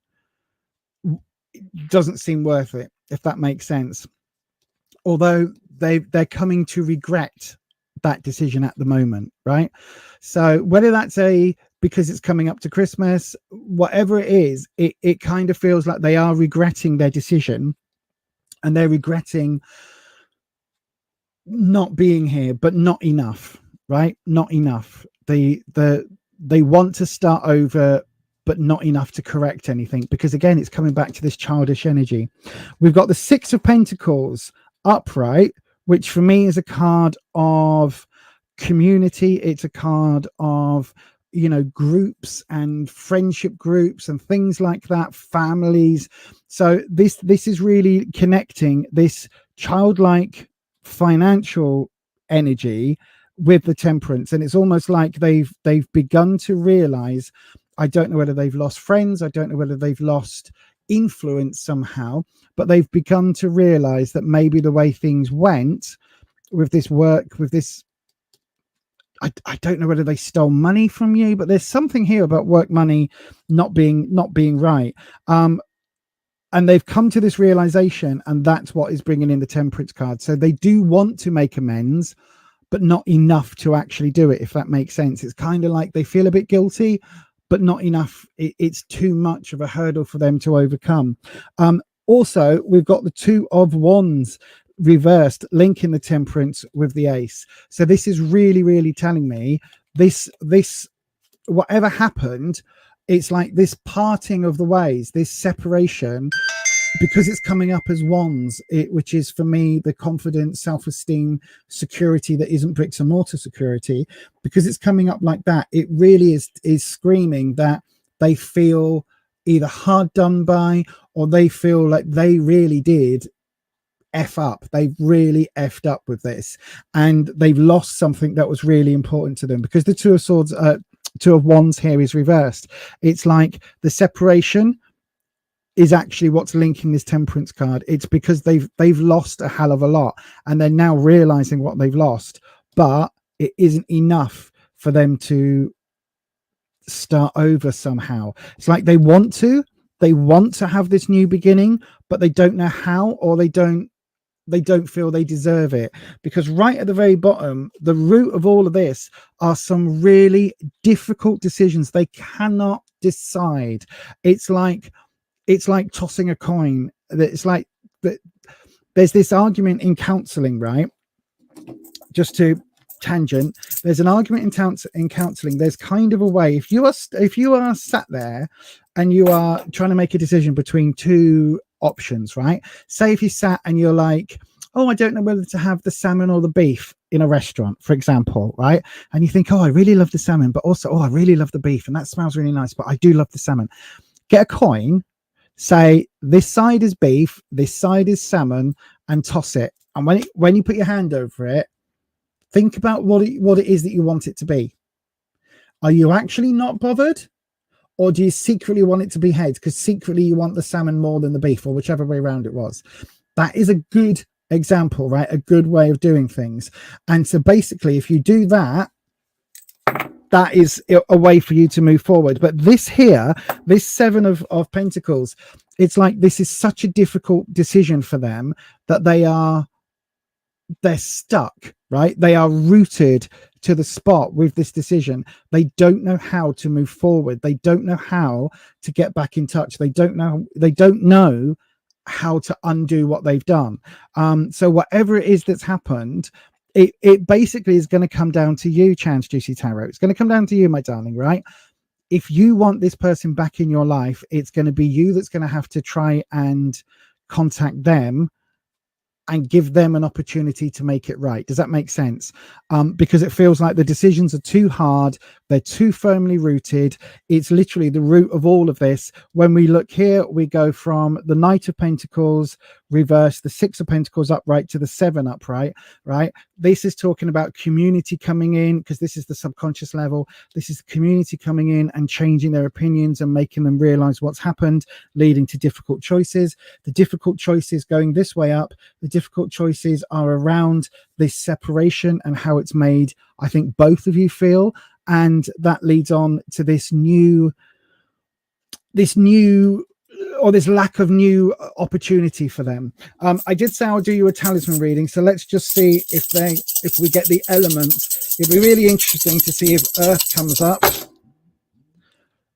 doesn't seem worth it, if that makes sense. Although they're coming to regret that decision at the moment, right? So whether that's because it's coming up to Christmas, whatever it is, it kind of feels like they are regretting their decision, and they're regretting not being here, but not enough, right? Not enough. They want to start over, but not enough to correct anything, because again, it's coming back to this childish energy. We've got the Six of Pentacles upright, which for me is a card of community. It's a card of, groups and friendship groups and things like that, families. So this is really connecting this childlike financial energy with the Temperance. And it's almost like they've begun to realize, I don't know whether they've lost friends, I don't know whether they've lost influence somehow, but they've begun to realize that maybe the way things went with this work, with this, I don't know whether they stole money from you, but there's something here about work money not being right. And they've come to this realization, and that's what is bringing in the Temperance card. So they do want to make amends, but not enough to actually do it, if that makes sense. It's kind of like they feel a bit guilty, but not enough. It's too much of a hurdle for them to overcome. Also, we've got the Two of Wands reversed, linking the Temperance with the Ace. So this is really, really telling me this whatever happened, it's like this parting of the ways, this separation, because it's coming up as wands, which is for me the confidence, self-esteem, security that isn't bricks and mortar security. Because it's coming up like that, it really is screaming that they feel either hard done by, or they feel like they really did F up. They've really effed up with this, and they've lost something that was really important to them. Because the Two of Swords, Two of Wands here is reversed. It's like the separation is actually what's linking this Temperance card. It's because they've lost a hell of a lot, and they're now realizing what they've lost, but it isn't enough for them to start over somehow. It's like they want to have this new beginning, but they don't know how, or they don't they don't feel they deserve it. Because right at the very bottom, the root of all of this are some really difficult decisions they cannot decide. It's like tossing a coin. It's like that. There's this argument in counseling, right? Just to tangent, there's an argument in counseling. There's kind of a way, if you are sat there and you are trying to make a decision between two options, right? Say if you sat and you're like, oh, I don't know whether to have the salmon or the beef in a restaurant, for example, right? And you think, oh, I really love the salmon, but also, oh, I really love the beef, and that smells really nice, but I do love the salmon. Get a coin, say this side is beef, this side is salmon, and toss it. And when you put your hand over it, think about what it is that you want it to be. Are you actually not bothered? Or do you secretly want it to be heads? Because secretly you want the salmon more than the beef, or whichever way around it was. That is a good example, right? A good way of doing things. And so basically, if you do that, that is a way for you to move forward. But this here, this Seven of Pentacles, it's like this is such a difficult decision for them that they're stuck, right? They are rooted to the spot with this decision. They don't know how to move forward. They don't know how to get back in touch. They don't know how to undo what they've done. So whatever it is that's happened, it basically is going to come down to you, Chance Juicy Tarot. It's going to come down to you, my darling, right? If you want this person back in your life, it's going to be you that's going to have to try and contact them and give them an opportunity to make it right. Does that make sense? Because it feels like the decisions are too hard. They're too firmly rooted. It's literally the root of all of this. When we look here, we go from the Knight of Pentacles, reverse, the Six of Pentacles upright to the Seven upright, right? This is talking about community coming in, because this is the subconscious level. This is the community coming in and changing their opinions and making them realize what's happened, leading to difficult choices. The difficult choices going this way up, the difficult choices are around this separation and how it's made, I think, both of you feel. And that leads on to this lack of new opportunity for them. I did say I'll do you a talisman reading, so let's just see if we get the elements. It'd be really interesting to see if Earth comes up.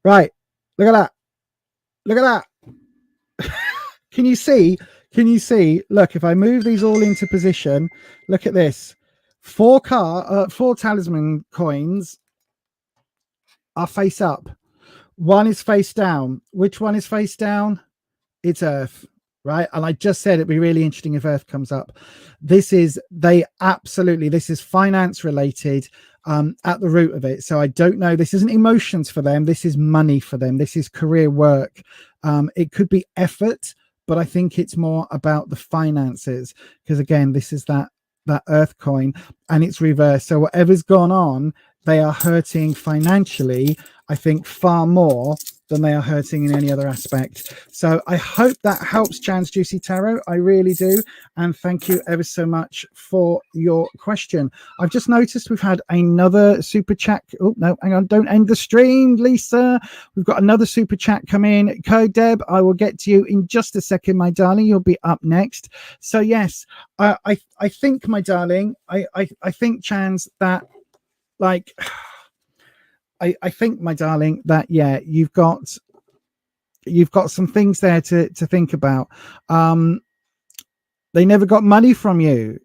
Right, look at that. Can you see? Look, if I move these all into position, look at this. Four talisman coins are face up. One is face down. Which one is face down? It's Earth, right? And I just said it'd be really interesting if Earth comes up. This is finance related at the root of it. So I don't know. This isn't emotions for them. This is money for them. This is career work. It could be effort, but I think it's more about the finances, because again, this is that Earth coin and it's reversed. So whatever's gone on, they are hurting financially, I think, far more than they are hurting in any other aspect. So I hope that helps, Chance Juicy Tarot. I really do. And thank you ever so much for your question. I've just noticed we've had another super chat. Oh, no, hang on. Don't end the stream, Lisa. We've got another super chat come in. Code Deb, I will get to you in just a second, my darling. You'll be up next. So yes, I think, my darling, I think, Chance, that like... I think, my darling, that yeah, you've got some things there to think about. They never got money from you.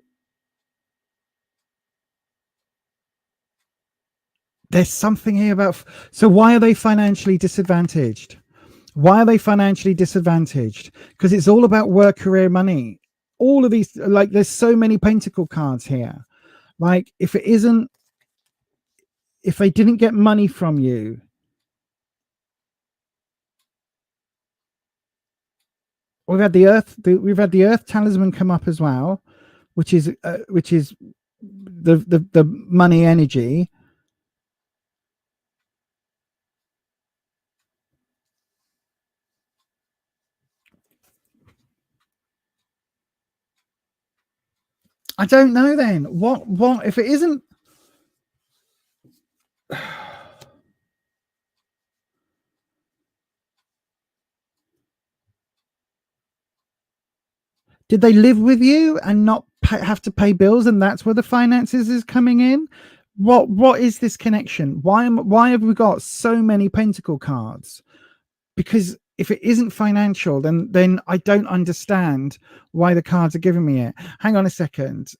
There's something here about, so why are they financially disadvantaged? Because it's all about work, career, money. All of these, like, there's so many pentacle cards here. Like, if they didn't get money from you, we've had the Earth talisman come up as well, which is the money energy. I don't know then. What if it isn't? Did they live with you and not have to pay bills, and that's where the finances is coming in? What is this connection? Why have we got so many pentacle cards? Because if it isn't financial, then I don't understand why the cards are giving me it. Hang on a second.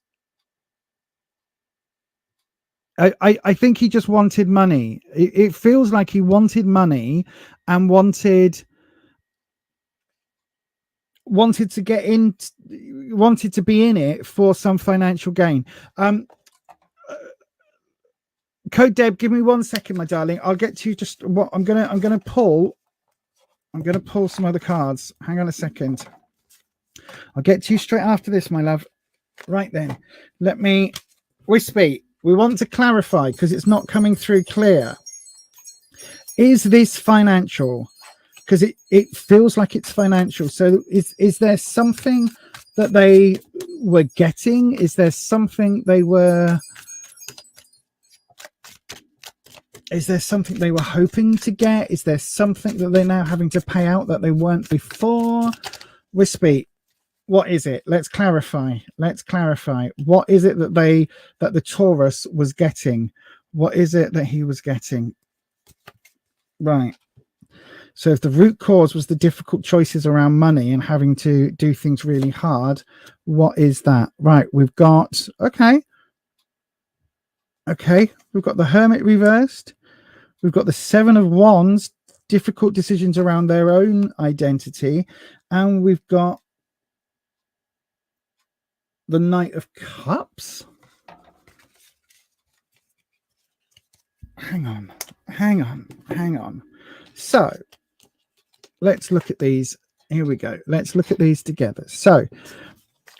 I think he just wanted money. It feels like he wanted money and wanted to get in, wanted to be in it for some financial gain. Code Deb, give me 1 second, my darling. I'll get to you. Just what I'm gonna pull some other cards. Hang on a second. I'll get to you straight after this, my love. Right then, let me Wispy. We want to clarify because it's not coming through clear. Is this financial? Because it feels like it's financial. So is there something that they were getting? Is there something they were? Is there something they were hoping to get? Is there something that they're now having to pay out that they weren't before? Wispy, what is it? Let's clarify. Let's clarify. What is it that the Taurus was getting? What is it that he was getting? Right. So if the root cause was the difficult choices around money and having to do things really hard, what is that? Right. We've got, okay. We've got the Hermit reversed. We've got the Seven of Wands, difficult decisions around their own identity. And we've got the Knight of Cups. Hang on. So let's look at these. Here we go. Let's look at these together. So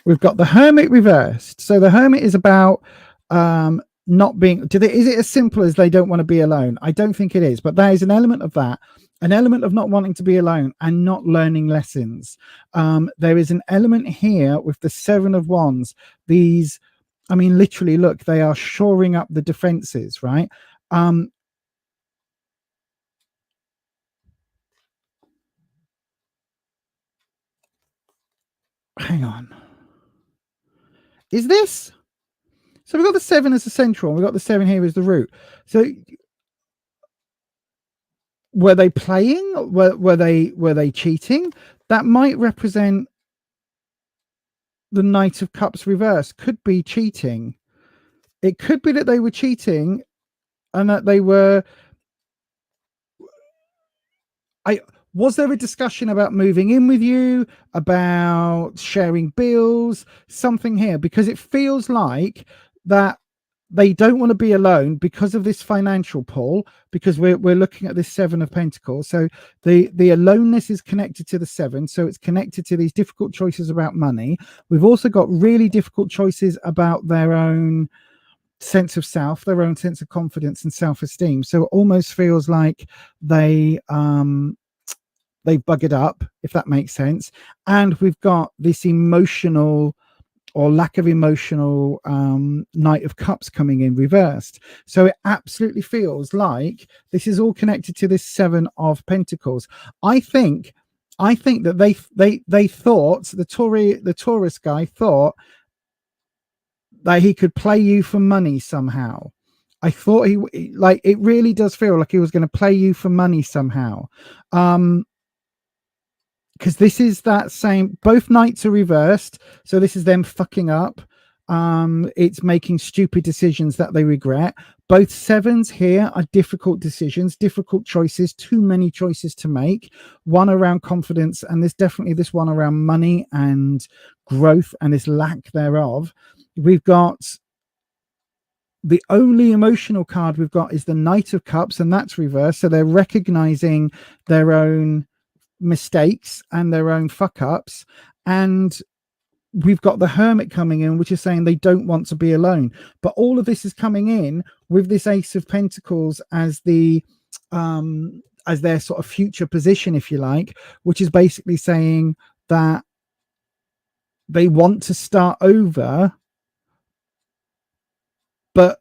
we've got the Hermit reversed. So the Hermit is about not being, is it as simple as they don't want to be alone? I don't think it is, but there is an element of that, an element of not wanting to be alone and not learning lessons. There is an element here with the Seven of Wands. These, I mean, literally, look, they are shoring up the defenses, right? Hang on. Is this? So we've got the 7 as the central, and we've got the 7 here as the root. So were they playing? Were they cheating? That might represent the Knight of Cups reversed. Could be cheating. It could be that they were cheating and that they were. Was there a discussion about moving in with you, about sharing bills, something here? Because it feels like that they don't want to be alone because of this financial pull, because we're looking at this 7 of Pentacles. So the aloneness is connected to the 7. So it's connected to these difficult choices about money. We've also got really difficult choices about their own sense of self, their own sense of confidence and self-esteem. So it almost feels like they've buggered up, if that makes sense. And we've got this emotional or lack of emotional Knight of Cups coming in reversed. So it absolutely feels like this is all connected to this 7 of Pentacles. I think that they thought, the Taurus guy thought that he could play you for money somehow. I thought he, like, it really does feel like he was going to play you for money somehow. Because this is that same, both knights are reversed, so this is them fucking up. It's making stupid decisions that they regret. Both 7s here are difficult decisions, difficult choices, too many choices to make. One around confidence, and there's definitely this one around money and growth and this lack thereof. We've got the only emotional card we've got is the Knight of Cups, and that's reversed. So they're recognizing their own mistakes and their own fuck ups. And we've got the Hermit coming in, which is saying they don't want to be alone. But all of this is coming in with this Ace of Pentacles as the as their sort of future position, if you like, which is basically saying that they want to start over, but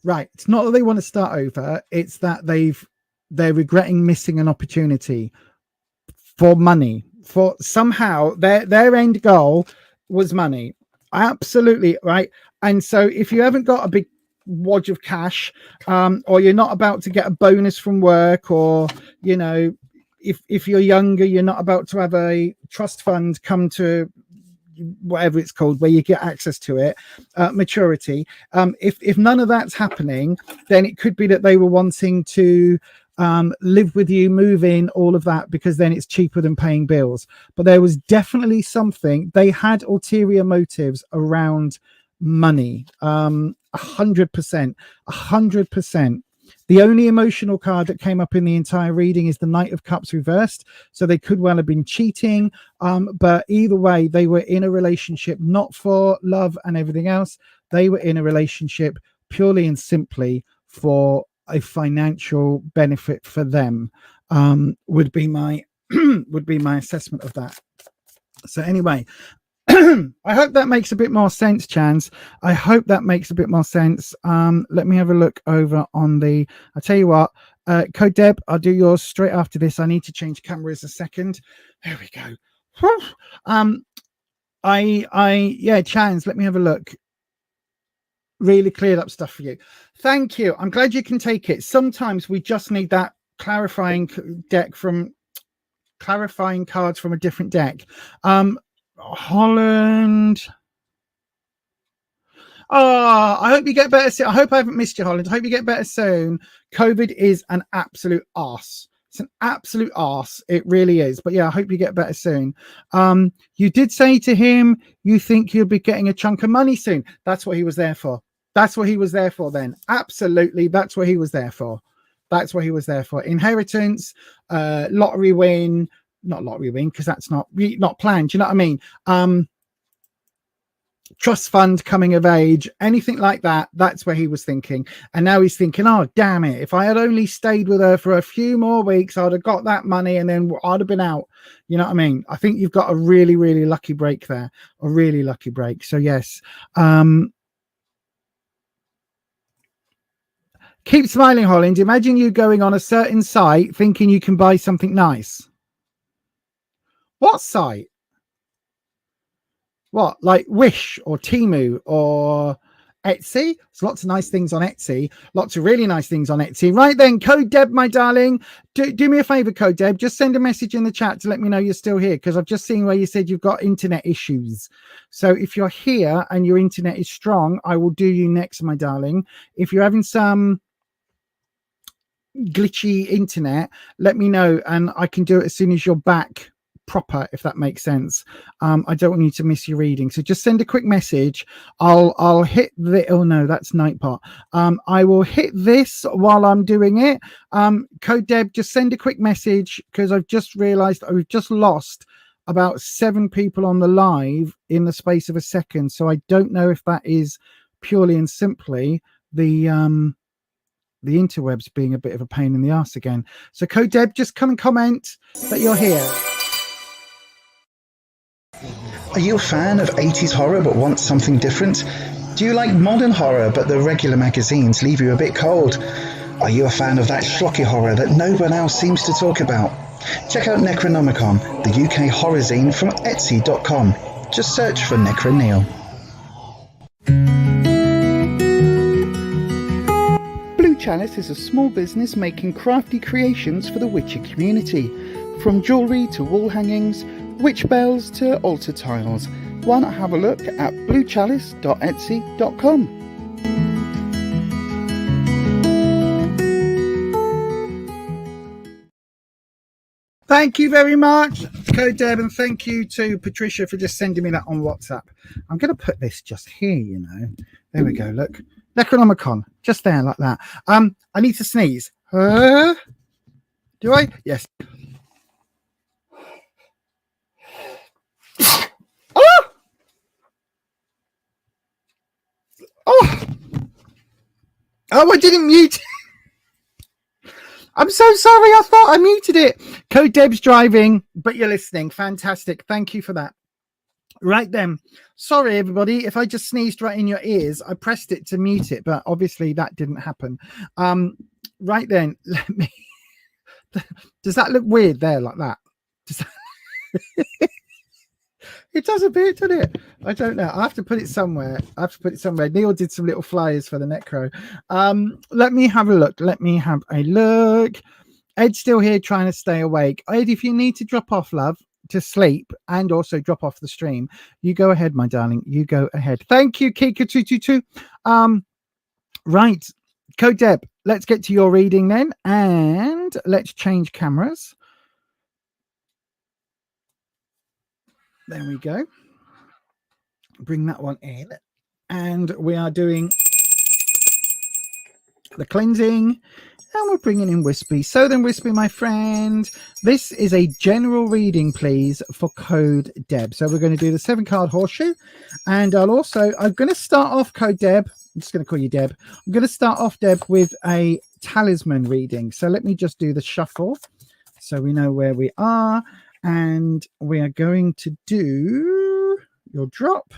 right, it's not that they want to start over, it's that they're regretting missing an opportunity for money. For somehow their end goal was money. Absolutely right. And so if you haven't got a big wad of cash, or you're not about to get a bonus from work, or you know, if you're younger, you're not about to have a trust fund come to whatever it's called, where you get access to it, maturity. If none of that's happening, then it could be that they were wanting to live with you, move in, all of that, because then it's cheaper than paying bills. But there was definitely something. They had ulterior motives around money. 100%. The only emotional card that came up in the entire reading is the Knight of Cups reversed. So they could well have been cheating. But either way, they were in a relationship, not for love and everything else. They were in a relationship purely and simply for a financial benefit for them, would be my assessment of that. So anyway, I hope that makes a bit more sense, Chance. I hope that makes a bit more sense. Let me have a look over on the, I'll tell you what, Code Deb, I'll do yours straight after this. I need to change cameras a second. There we go. Yeah, Chance, let me have a look. Really cleared up stuff for you. Thank you. I'm glad you can take it. Sometimes we just need that clarifying cards from a different deck. Holland. Oh, I hope you get better soon. I hope I haven't missed you, Holland. I hope you get better soon. COVID is an absolute arse. It's an absolute arse. It really is. But yeah, I hope you get better soon. You did say to him, you think you'll be getting a chunk of money soon. That's what he was there for. That's what he was there for then. Absolutely. That's what he was there for. That's what he was there for. Inheritance, lottery win, not lottery win, because that's not planned. You know what I mean? Trust fund coming of age, anything like that. That's where he was thinking. And now he's thinking, oh, damn it. If I had only stayed with her for a few more weeks, I'd have got that money and then I'd have been out. You know what I mean? I think you've got a really, really lucky break there. A really lucky break. So yes. Keep smiling, Holland. Imagine you going on a certain site thinking you can buy something nice. What site? What, like Wish or Temu or Etsy? There's lots of nice things on Etsy. Lots of really nice things on Etsy. Right then, Code Deb, my darling. Do me a favor, Code Deb. Just send a message in the chat to let me know you're still here, because I've just seen where you said you've got internet issues. So if you're here and your internet is strong, I will do you next, my darling. If you're having some glitchy internet, let me know and I can do it as soon as you're back proper, if that makes sense. I don't want you to miss your reading, so just send a quick message. I'll hit the, oh no, that's Nightbot. I will hit this while I'm doing it. Code Deb, just send a quick message, because I've just realized we've just lost about 7 people on the live in the space of a second, so I don't know if that is purely and simply the interwebs being a bit of a pain in the ass again. So Code Deb, just come and comment that you're here. Are you a fan of 80s horror but want something different? Do you like modern horror but the regular magazines leave you a bit cold? Are you a fan of that schlocky horror that no one else seems to talk about? Check out Necronomicon, the UK horror zine from Etsy.com. Just search for Necro Neil. Blue Chalice is a small business making crafty creations for the Witcher community. From jewellery to wall hangings, witch bells to altar tiles. Why not have a look at bluechalice.etsy.com. Thank you very much, Code Deb, and thank you to Patricia for just sending me that on WhatsApp. I'm going to put this just here, you know. There we go, look. Necronomicon, just there like that. I need to sneeze. Do I? Yes. Oh! Oh! Oh, I didn't mute. I'm so sorry. I thought I muted it. Code Deb's driving, but you're listening. Fantastic. Thank you for that. Right then. Sorry, everybody. If I just sneezed right in your ears, I pressed it to mute it, but obviously that didn't happen. Right then. Let me. Does that look weird there like that? It does a bit, doesn't it? I don't know. I have to put it somewhere. Neil did some little flyers for the Necro. Let me have a look. Ed's still here trying to stay awake. Ed, if you need to drop off, love, to sleep and also drop off the stream, you go ahead, my darling. You go ahead. Thank you, Kika222. Right. Code Deb, let's get to your reading then. And let's change cameras. There we go. Bring that one in. And we are doing the cleansing. And we're bringing in Wispy. So then, Wispy, my friend, this is a general reading, please, for Code Deb. So we're going to do the 7-card horseshoe. And I'm going to start off, Code Deb. I'm just going to call you Deb. I'm going to start off, Deb, with a talisman reading. So let me just do the shuffle so we know where we are. And we are going to do your drop.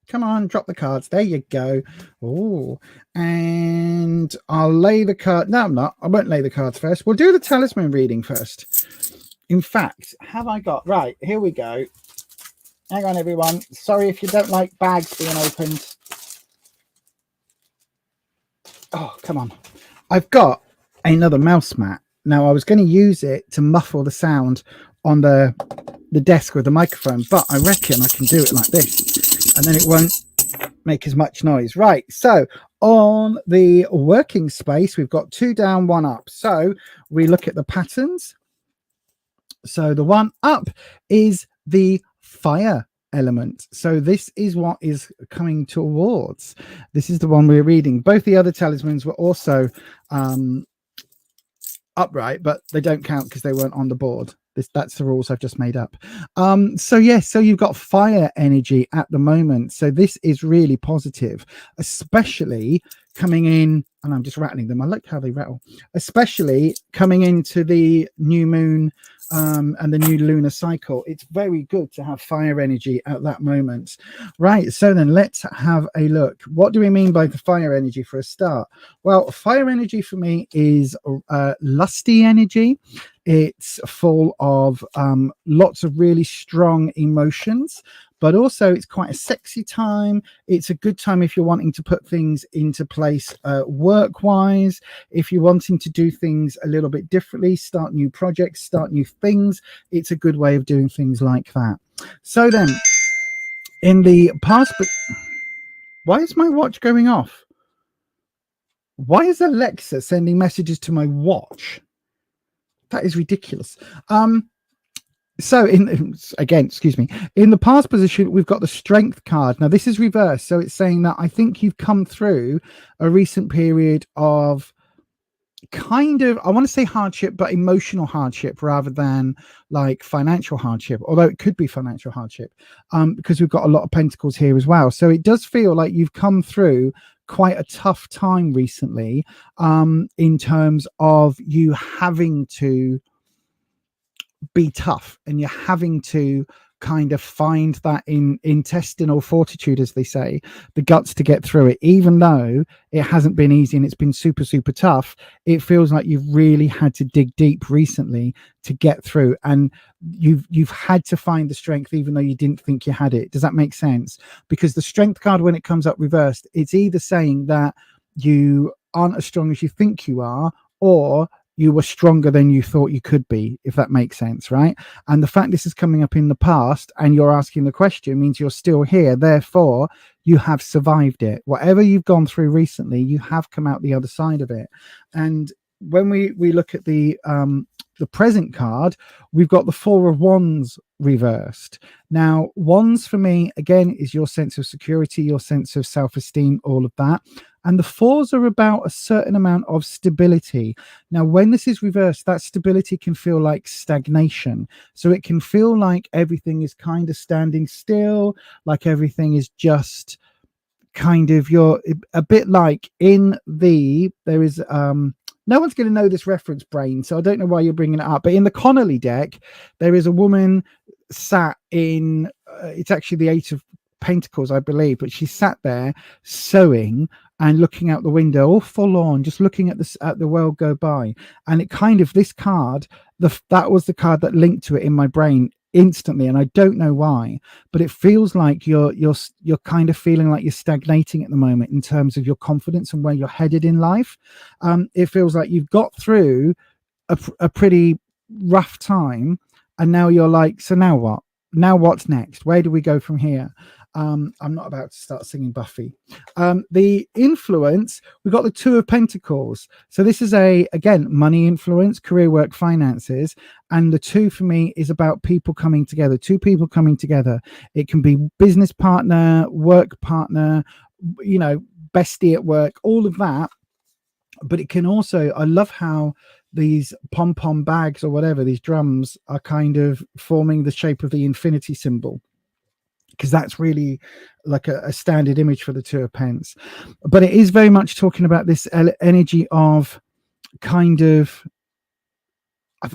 Come on, drop the cards. There you go. Oh, and I'll lay the card. No, I'm not. I won't lay the cards first. We'll do the talisman reading first. In fact, have I got... Right, here we go. Hang on, everyone. Sorry if you don't like bags being opened. Oh, come on. I've got another mouse mat. Now, I was going to use it to muffle the sound on the desk with the microphone, but I reckon I can do it like this, and then it won't make as much noise. Right, so on the working space, we've got 2 down, 1 up. So we look at the patterns. So the 1 up is the fire element. So this is what is coming towards. This is the one we're reading. Both the other talismans were also upright, but they don't count because they weren't on the board. That's the rules I've just made up. So you've got fire energy at the moment. So this is really positive, especially coming in, and I'm just rattling them. I like how they rattle, especially coming into the new moon and the new lunar cycle. It's very good to have fire energy at that moment. Right, so then let's have a look. What do we mean by the fire energy for a start? Well, fire energy for me is lusty energy. It's full of lots of really strong emotions, but also it's quite a sexy time. It's a good time if you're wanting to put things into place work-wise, if you're wanting to do things a little bit differently, start new projects, start new things. It's a good way of doing things like that. So then, in the past... Why is my watch going off? Why is Alexa sending messages to my watch? That is ridiculous. So in the past position, we've got the strength card. Now this is reversed. So it's saying that I think you've come through a recent period of kind of, I want to say hardship, but emotional hardship rather than like financial hardship, although it could be financial hardship, because we've got a lot of pentacles here as well. So it does feel like you've come through quite a tough time recently, in terms of you having to be tough and you're having to kind of find that intestinal fortitude, as they say, the guts to get through it. Even though it hasn't been easy and it's been super, super tough, it feels like you've really had to dig deep recently to get through, and you've had to find the strength even though you didn't think you had it. Does that make sense? Because the strength card, when it comes up reversed, it's either saying that you aren't as strong as you think you are, or you were stronger than you thought you could be, if that makes sense, right? And the fact this is coming up in the past and you're asking the question means you're still here. Therefore, you have survived it. Whatever you've gone through recently, you have come out the other side of it. And when we look at the present card, we've got the 4 of Wands reversed. Now, Wands for me, again, is your sense of security, your sense of self-esteem, all of that. And the 4s are about a certain amount of stability. Now, when this is reversed, that stability can feel like stagnation. So it can feel like everything is kind of standing still, like everything is just kind of, you're a bit like there is, no one's going to know this reference, Brain, so I don't know why you're bringing it up. But in the Connolly deck, there is a woman sat in, it's actually the 8 of Pentacles, I believe, but she sat there sewing and looking out the window, all forlorn, just looking at the world go by. And it kind of, this card, that was the card that linked to it in my brain instantly, and I don't know why, but it feels like you're kind of feeling like you're stagnating at the moment in terms of your confidence and where you're headed in life. It feels like you've got through a pretty rough time, and now you're like, so now what? Now what's next? Where do we go from here? I'm not about to start singing Buffy. The influence, we've got the Two of Pentacles. So this is again, money influence, career, work, finances. And the two for me is about people coming together, two people coming together. It can be business partner, work partner, bestie at work, all of that. But it can also, I love how these pom-pom bags or whatever, these drums are kind of forming the shape of the infinity symbol, because that's really like a standard image for the Two of Pence. But it is very much talking about this energy of kind of,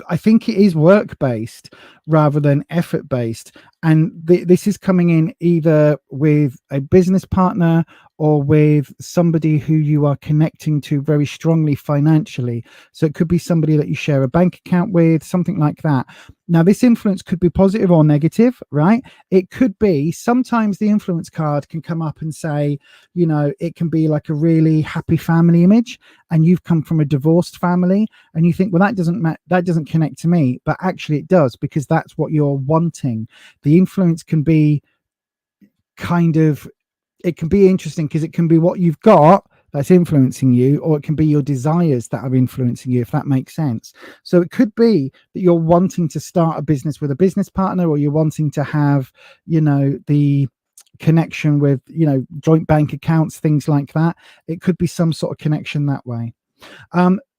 I think it is work-based rather than effort-based. And this is coming in either with a business partner or with somebody who you are connecting to very strongly financially. So it could be somebody that you share a bank account with, something like that. Now, this influence could be positive or negative, right? It could be, sometimes the influence card can come up and say, it can be like a really happy family image, and you've come from a divorced family, and you think, well, that doesn't connect to me. But actually it does, because that's what you're wanting. The influence can be kind of, it can be interesting because it can be what you've got that's influencing you, or it can be your desires that are influencing you, if that makes sense. So it could be that you're wanting to start a business with a business partner, or you're wanting to have, the connection with, joint bank accounts, things like that. It could be some sort of connection that way.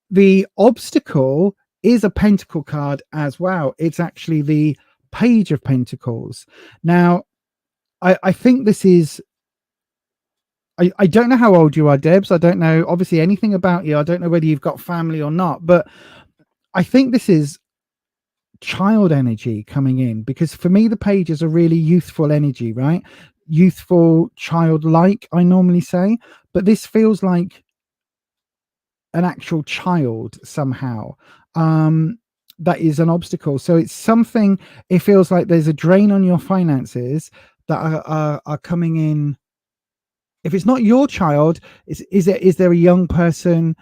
The obstacle is a pentacle card as well. It's actually the Page of Pentacles. Now, I think this is, I don't know how old you are, Debs. I don't know, obviously, anything about you. I don't know whether you've got family or not, but I think this is child energy coming in, because for me, the Page is a really youthful energy, right? Youthful, childlike, I normally say, but this feels like an actual child somehow. That is an obstacle. So it's something, it feels like there's a drain on your finances that are coming in. If it's not your child, is there a young person,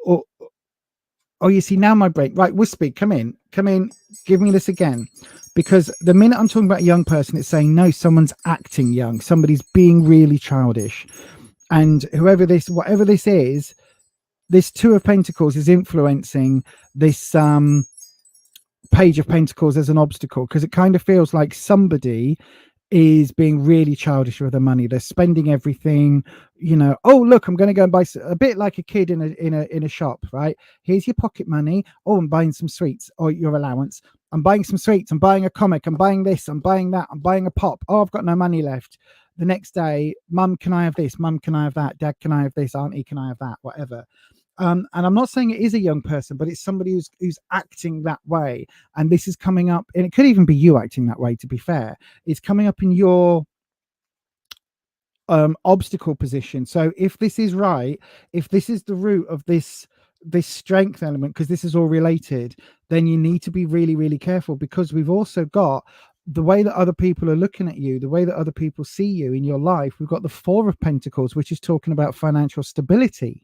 or you see, now my brain, right, Wispy, come in, give me this again, because the minute I'm talking about a young person, it's saying, no, someone's acting young, somebody's being really childish. And whatever this is, this Two of Pentacles is influencing this Page of Pentacles as an obstacle, because it kind of feels like somebody is being really childish with their money. They're spending everything, oh, look, I'm going to go and buy a bit like a kid in a shop, right? Here's your pocket money. Oh, I'm buying some sweets, or your allowance. I'm buying some sweets. I'm buying a comic. I'm buying this. I'm buying that. I'm buying a pop. Oh, I've got no money left. The next day, Mum, can I have this? Mum, can I have that? Dad, can I have this? Auntie, can I have that? Whatever. And I'm not saying it is a young person, but it's somebody who's acting that way. And this is coming up, and it could even be you acting that way, to be fair. It's coming up in your obstacle position. So if this is right, if this is the root of this strength element, because this is all related, then you need to be really, really careful, because we've also got the way that other people are looking at you, the way that other people see you in your life. We've got the Four of Pentacles, which is talking about financial stability.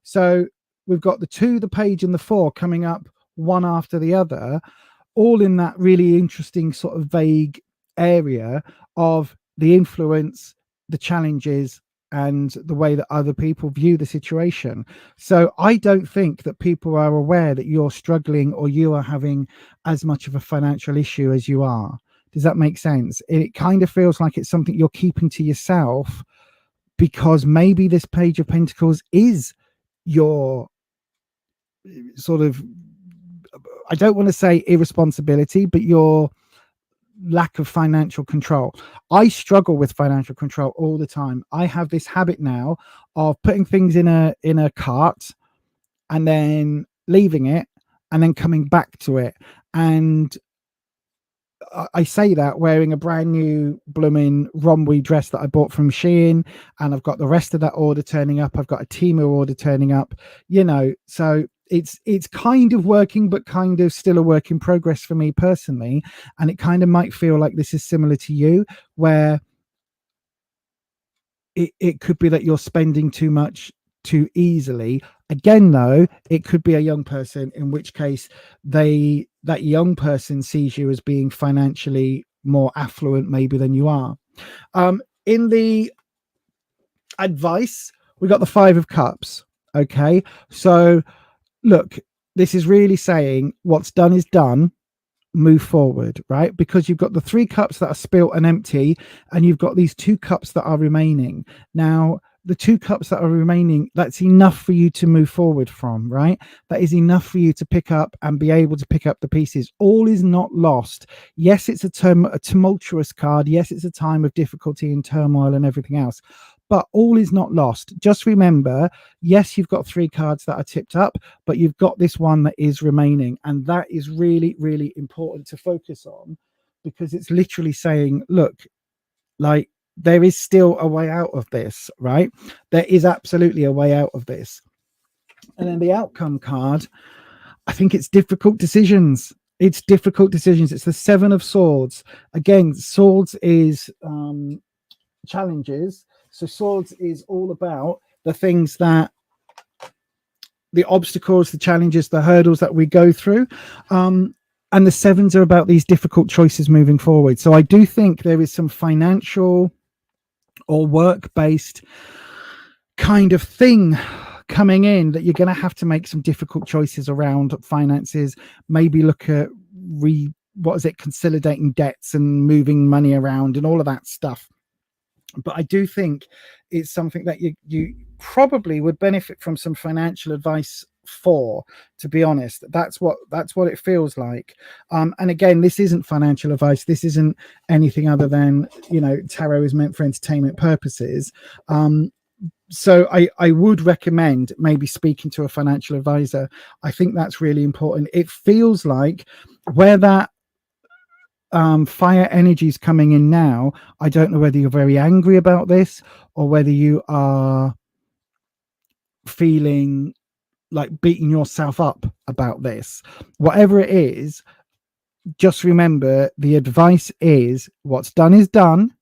So we've got the Two, the Page, and the Four coming up one after the other, all in that really interesting sort of vague area of the influence, the challenges, and the way that other people view the situation. So I don't think that people are aware that you're struggling, or you are having as much of a financial issue as you are. Does that make sense? It kind of feels like it's something you're keeping to yourself, because maybe this Page of Pentacles is your sort of, I don't want to say irresponsibility, but your lack of financial control. I struggle with financial control all the time. I have this habit now of putting things in a cart and then leaving it and then coming back to it. And I say that wearing a brand new blooming Romwe dress that I bought from Shein, and I've got the rest of that order turning up. I've got a Temu order turning up, you know, so it's kind of working, but kind of still a work in progress for me personally. And it kind of might feel like this is similar to you, where it could be that you're spending too much too easily. Again, though, it could be a young person, in which case that young person sees you as being financially more affluent maybe than you are. In the advice, we got the 5 of Cups. Okay, so look, this is really saying what's done is done. Move forward, right? Because you've got the 3 cups that are spilt and empty, and you've got these 2 cups that are remaining. Now, the 2 cups that are remaining, that's enough for you to move forward from, right? That is enough for you to pick up and be able to pick up the pieces. All is not lost. Yes, it's a tumultuous card. Yes, it's a time of difficulty and turmoil and everything else, but all is not lost. Just remember, yes, you've got 3 cards that are tipped up, but you've got this one that is remaining. And that is really, really important to focus on, because it's literally saying, look, like, there is still a way out of this, right? There is absolutely a way out of this. And then the outcome card, I think it's difficult decisions. It's difficult decisions. It's the 7 of Swords. Again, Swords is challenges. So Swords is all about the things that, the obstacles, the challenges, the hurdles that we go through. And the 7s are about these difficult choices moving forward. So I do think there is some financial or work-based kind of thing coming in that you're going to have to make some difficult choices around finances. Maybe look at consolidating debts and moving money around and all of that stuff. But I do think it's something that you probably would benefit from some financial advice for, to be honest. That's what it feels like. And again, this isn't financial advice. This isn't anything other than, you know, tarot is meant for entertainment purposes. So I would recommend maybe speaking to a financial advisor. I think that's really important. It feels like where that fire energy is coming in now, I don't know whether you're very angry about this or whether you are feeling like beating yourself up about this. Whatever it is, just remember the advice is what's done is done.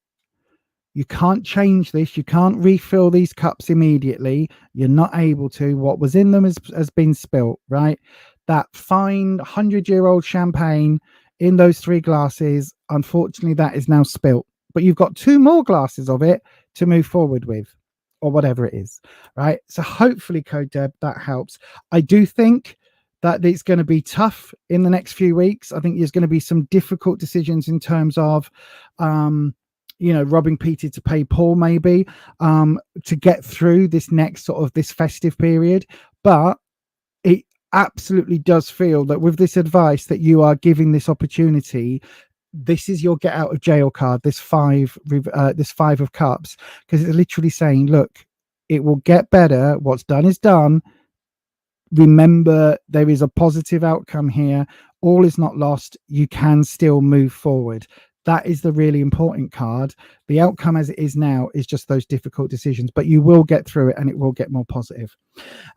You can't change this. You can't refill these cups immediately. You're not able to. What was in them has been spilt, right? That fine 100-year-old champagne in those 3 glasses, unfortunately, that is now spilt. But you've got 2 more glasses of it to move forward with, or whatever it is, right? So hopefully, Code Deb, that helps. I do think that it's going to be tough in the next few weeks. I think there's going to be some difficult decisions in terms of, you know, robbing Peter to pay Paul, maybe, to get through this next sort of this festive period. But it absolutely does feel that with this advice that you are giving this opportunity, this is your get out of jail card, this 5 of Cups, because it's literally saying, look, it will get better. What's done is done. Remember, there is a positive outcome here. All is not lost. You can still move forward. That is the really important card. The outcome as it is now is just those difficult decisions, but you will get through it and it will get more positive.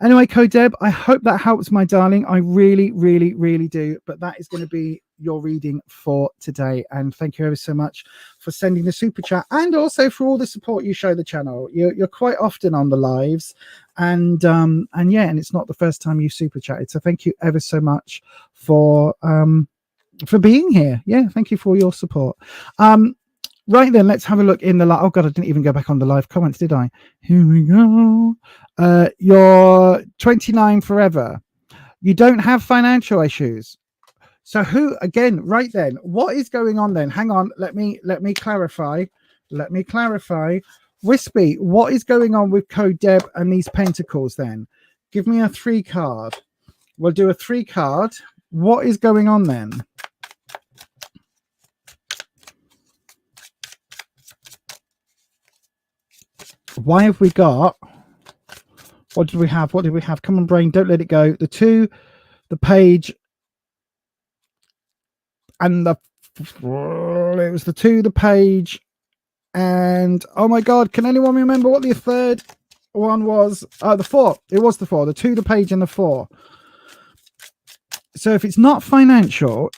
Anyway, Code Deb, I hope that helps, my darling. I really, really, really do. But that is going to be your reading for today. And thank you ever so much for sending the super chat, and also for all the support you show the channel. You're quite often on the lives, and it's not the first time you've super chatted. So thank you ever so much for being here. Yeah, thank you for your support. Right then, let's have a look in the live. Oh god, I didn't even go back on the live comments, did I? Here we go. You're 29 forever. You don't have financial issues. So who, again, right then, what is going on then? Hang on, let me clarify. Wispy, what is going on with Code Deb and these pentacles then? Give me a 3 card. We'll do a 3 card. What is going on then? Why have we got, what did we have? Come on, brain, don't let it go. The 2, the page, and the It was the 2, the page, and oh my god, can anyone remember what the third one was? The 4. It was the 4, the 2, the page, and the 4. So if it's not financial,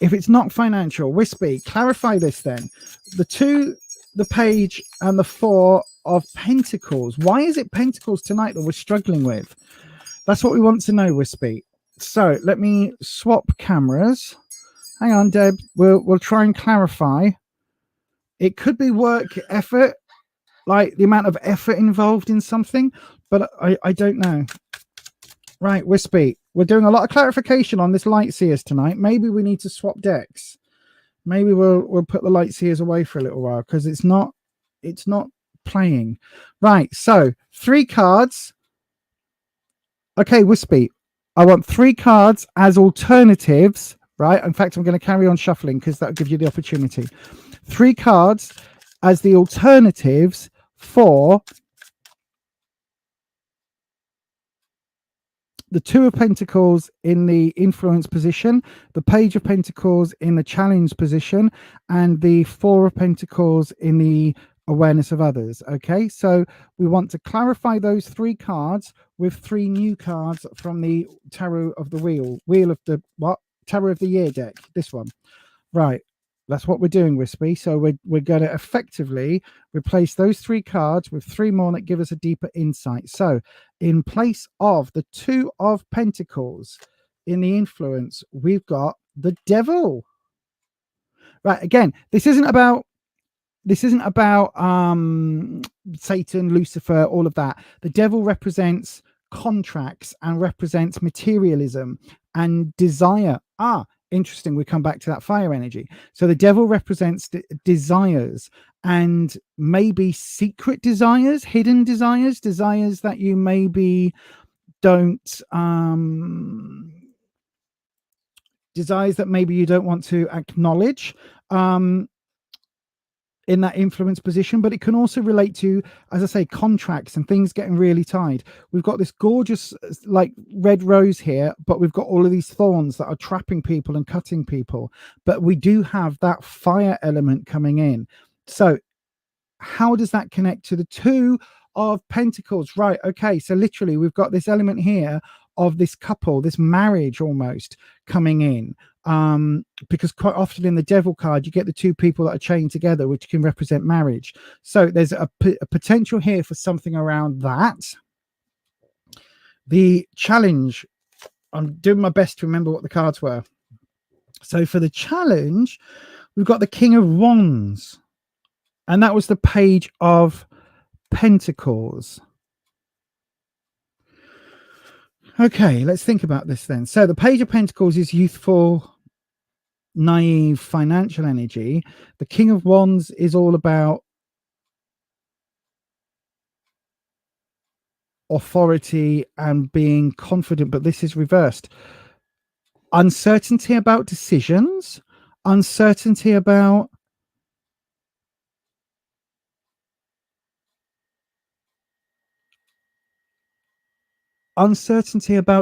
Wispy, clarify this then. The 2, the page, and the 4 of Pentacles. Why is it Pentacles tonight that we're struggling with? That's what we want to know, Wispy. So let me swap cameras. Hang on, Deb. We'll try and clarify. It could be work effort, like the amount of effort involved in something, but I don't know. Right, Wispy, we're doing a lot of clarification on this Light Seers tonight. Maybe we need to swap decks. Maybe we'll put the Light Seers away for a little while because it's not playing. Right, so 3 cards. Okay, Wispy, I want 3 cards as alternatives, right? In fact, I'm going to carry on shuffling because that'll give you the opportunity. 3 cards as the alternatives for the 2 of Pentacles in the influence position, the Page of Pentacles in the challenge position, and the 4 of Pentacles in the awareness of others. Okay, so we want to clarify those 3 cards with 3 new cards from the Tarot of the Wheel of the Tarot of the Year deck. This one, right? That's what we're doing, Wispy. So we're going to effectively replace those 3 cards with 3 more that give us a deeper insight. So in place of the 2 of Pentacles in the influence, we've got the Devil. Right, again, this isn't about Satan, Lucifer, all of that. The Devil represents contracts and represents materialism and desire. Interesting. We come back to that fire energy. So the Devil represents desires, and maybe secret desires, hidden desires, desires that you maybe don't desires that maybe you don't want to acknowledge in that influence position. But it can also relate to, as I say, contracts and things getting really tied. We've got this gorgeous like red rose here, but we've got all of these thorns that are trapping people and cutting people, but we do have that fire element coming in. So how does that connect to the 2 of Pentacles? Right, okay, so literally we've got this element here of this couple, this marriage almost coming in, because quite often in the Devil card you get the 2 people that are chained together, which can represent marriage. So there's a potential here for something around that. The challenge, I'm doing my best to remember what the cards were. So for the challenge, we've got the King of Wands, and that was the Page of Pentacles. Okay, let's think about this then. So the Page of Pentacles is youthful, naive, financial energy. The King of Wands is all about authority and being confident, but this is reversed. Uncertainty about decisions, uncertainty about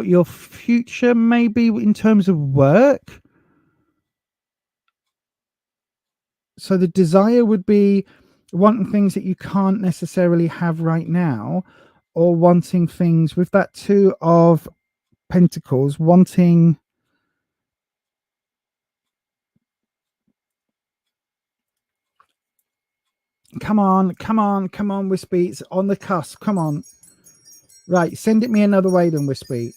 your future, maybe in terms of work. So the desire would be wanting things that you can't necessarily have right now, or wanting things with that 2 of Pentacles, wanting come on, Wispy, it's on the cusp. Come on. Right, send it me another way then, Wispy.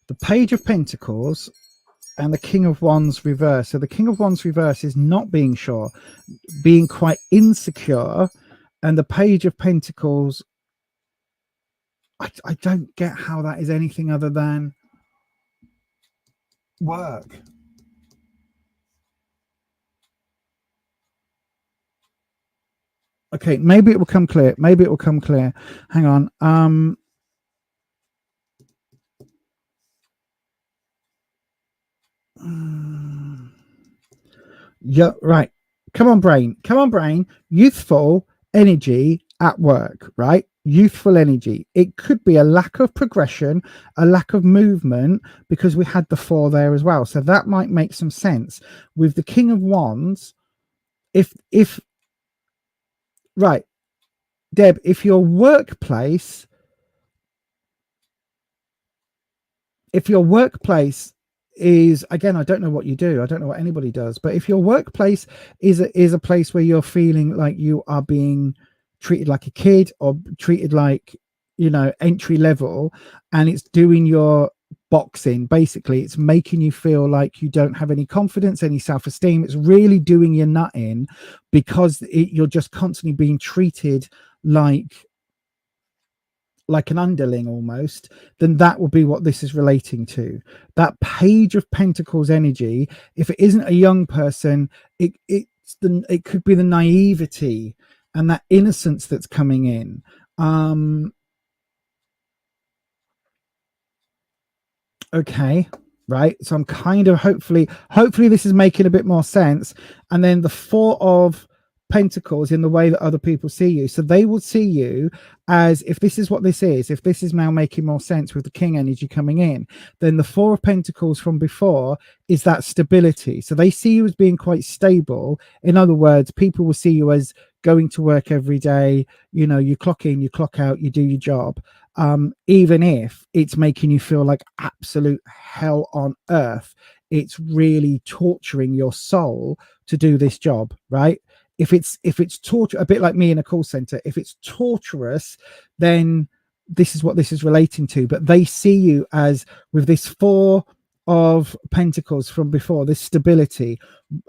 The Page of Pentacles and the King of Wands reverse. So the King of Wands reverse is not being sure, being quite insecure, and the Page of Pentacles, I don't get how that is anything other than work. Okay, maybe it will come clear. Hang on. Yeah, right. Come on, brain. Come on, brain. Youthful energy at work, right? Youthful energy. It could be a lack of progression, a lack of movement, because we had the 4 there as well. So that might make some sense. With the King of Wands, if right, Deb, if your workplace is, again, I don't know what you do, I don't know what anybody does, but if your workplace is a place where you're feeling like you are being treated like a kid or treated like, you know, entry level, and it's doing your boxing, basically it's making you feel like you don't have any confidence, any self-esteem, it's really doing your nut in, because you're just constantly being treated like an underling almost, then that will be what this is relating to. That Page of Pentacles energy, if it isn't a young person, it could be the naivety and that innocence that's coming in. Okay, right, so I'm kind of hopefully this is making a bit more sense. And then the 4 of Pentacles in the way that other people see you, so they will see you as, if this is what this is, if this is now making more sense with the King energy coming in, then the 4 of Pentacles from before is that stability. So they see you as being quite stable. In other words, people will see you as going to work every day, you know, you clock in, you clock out, you do your job, even if it's making you feel like absolute hell on earth. It's really torturing your soul to do this job, right? If it's torture, a bit like me in a call center, if it's torturous, then this is what this is relating to. But they see you as, with this 4 of Pentacles from before, this stability.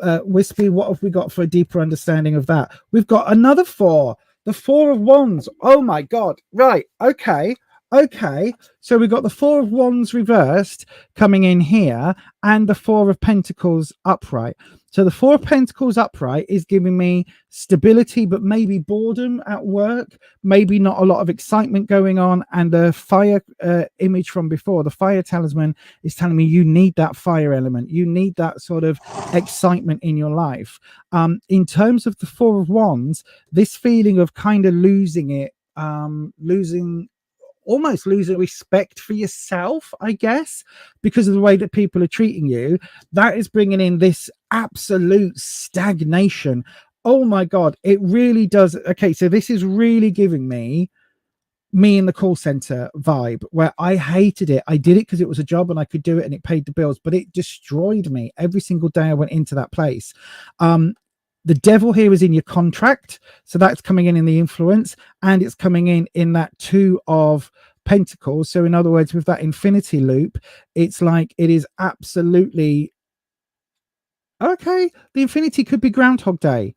Wispy, what have we got for a deeper understanding of that? We've got another 4, the 4 of Wands. Oh my God. Right. Okay. So we've got the 4 of Wands reversed coming in here, and the 4 of Pentacles upright. So the 4 of Pentacles upright is giving me stability, but maybe boredom at work, maybe not a lot of excitement going on. And the fire image from before, the fire talisman, is telling me you need that fire element. You need that sort of excitement in your life. In terms of the 4 of Wands, this feeling of kind of losing it, almost losing respect for yourself, I guess, because of the way that people are treating you, that is bringing in this absolute stagnation. Oh my God, it really does. Okay, so this is really giving me in the call center vibe, where I hated it. I did it because it was a job and I could do it and it paid the bills, but it destroyed me every single day I went into that place. The devil here is in your contract, so that's coming in the influence, and it's coming in that 2 of Pentacles. So in other words, with that infinity loop, it's like it is absolutely okay. The infinity could be Groundhog Day.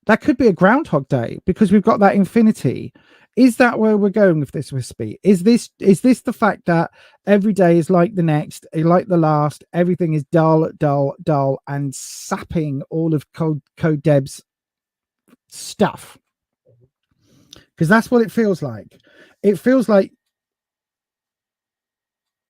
That could be a Groundhog Day, because we've got that infinity. Is that where we're going with this, Wispy? Is this the fact that every day is like the next, like the last, everything is dull, and sapping all of Code Deb's stuff? Because that's what it feels like. It feels like,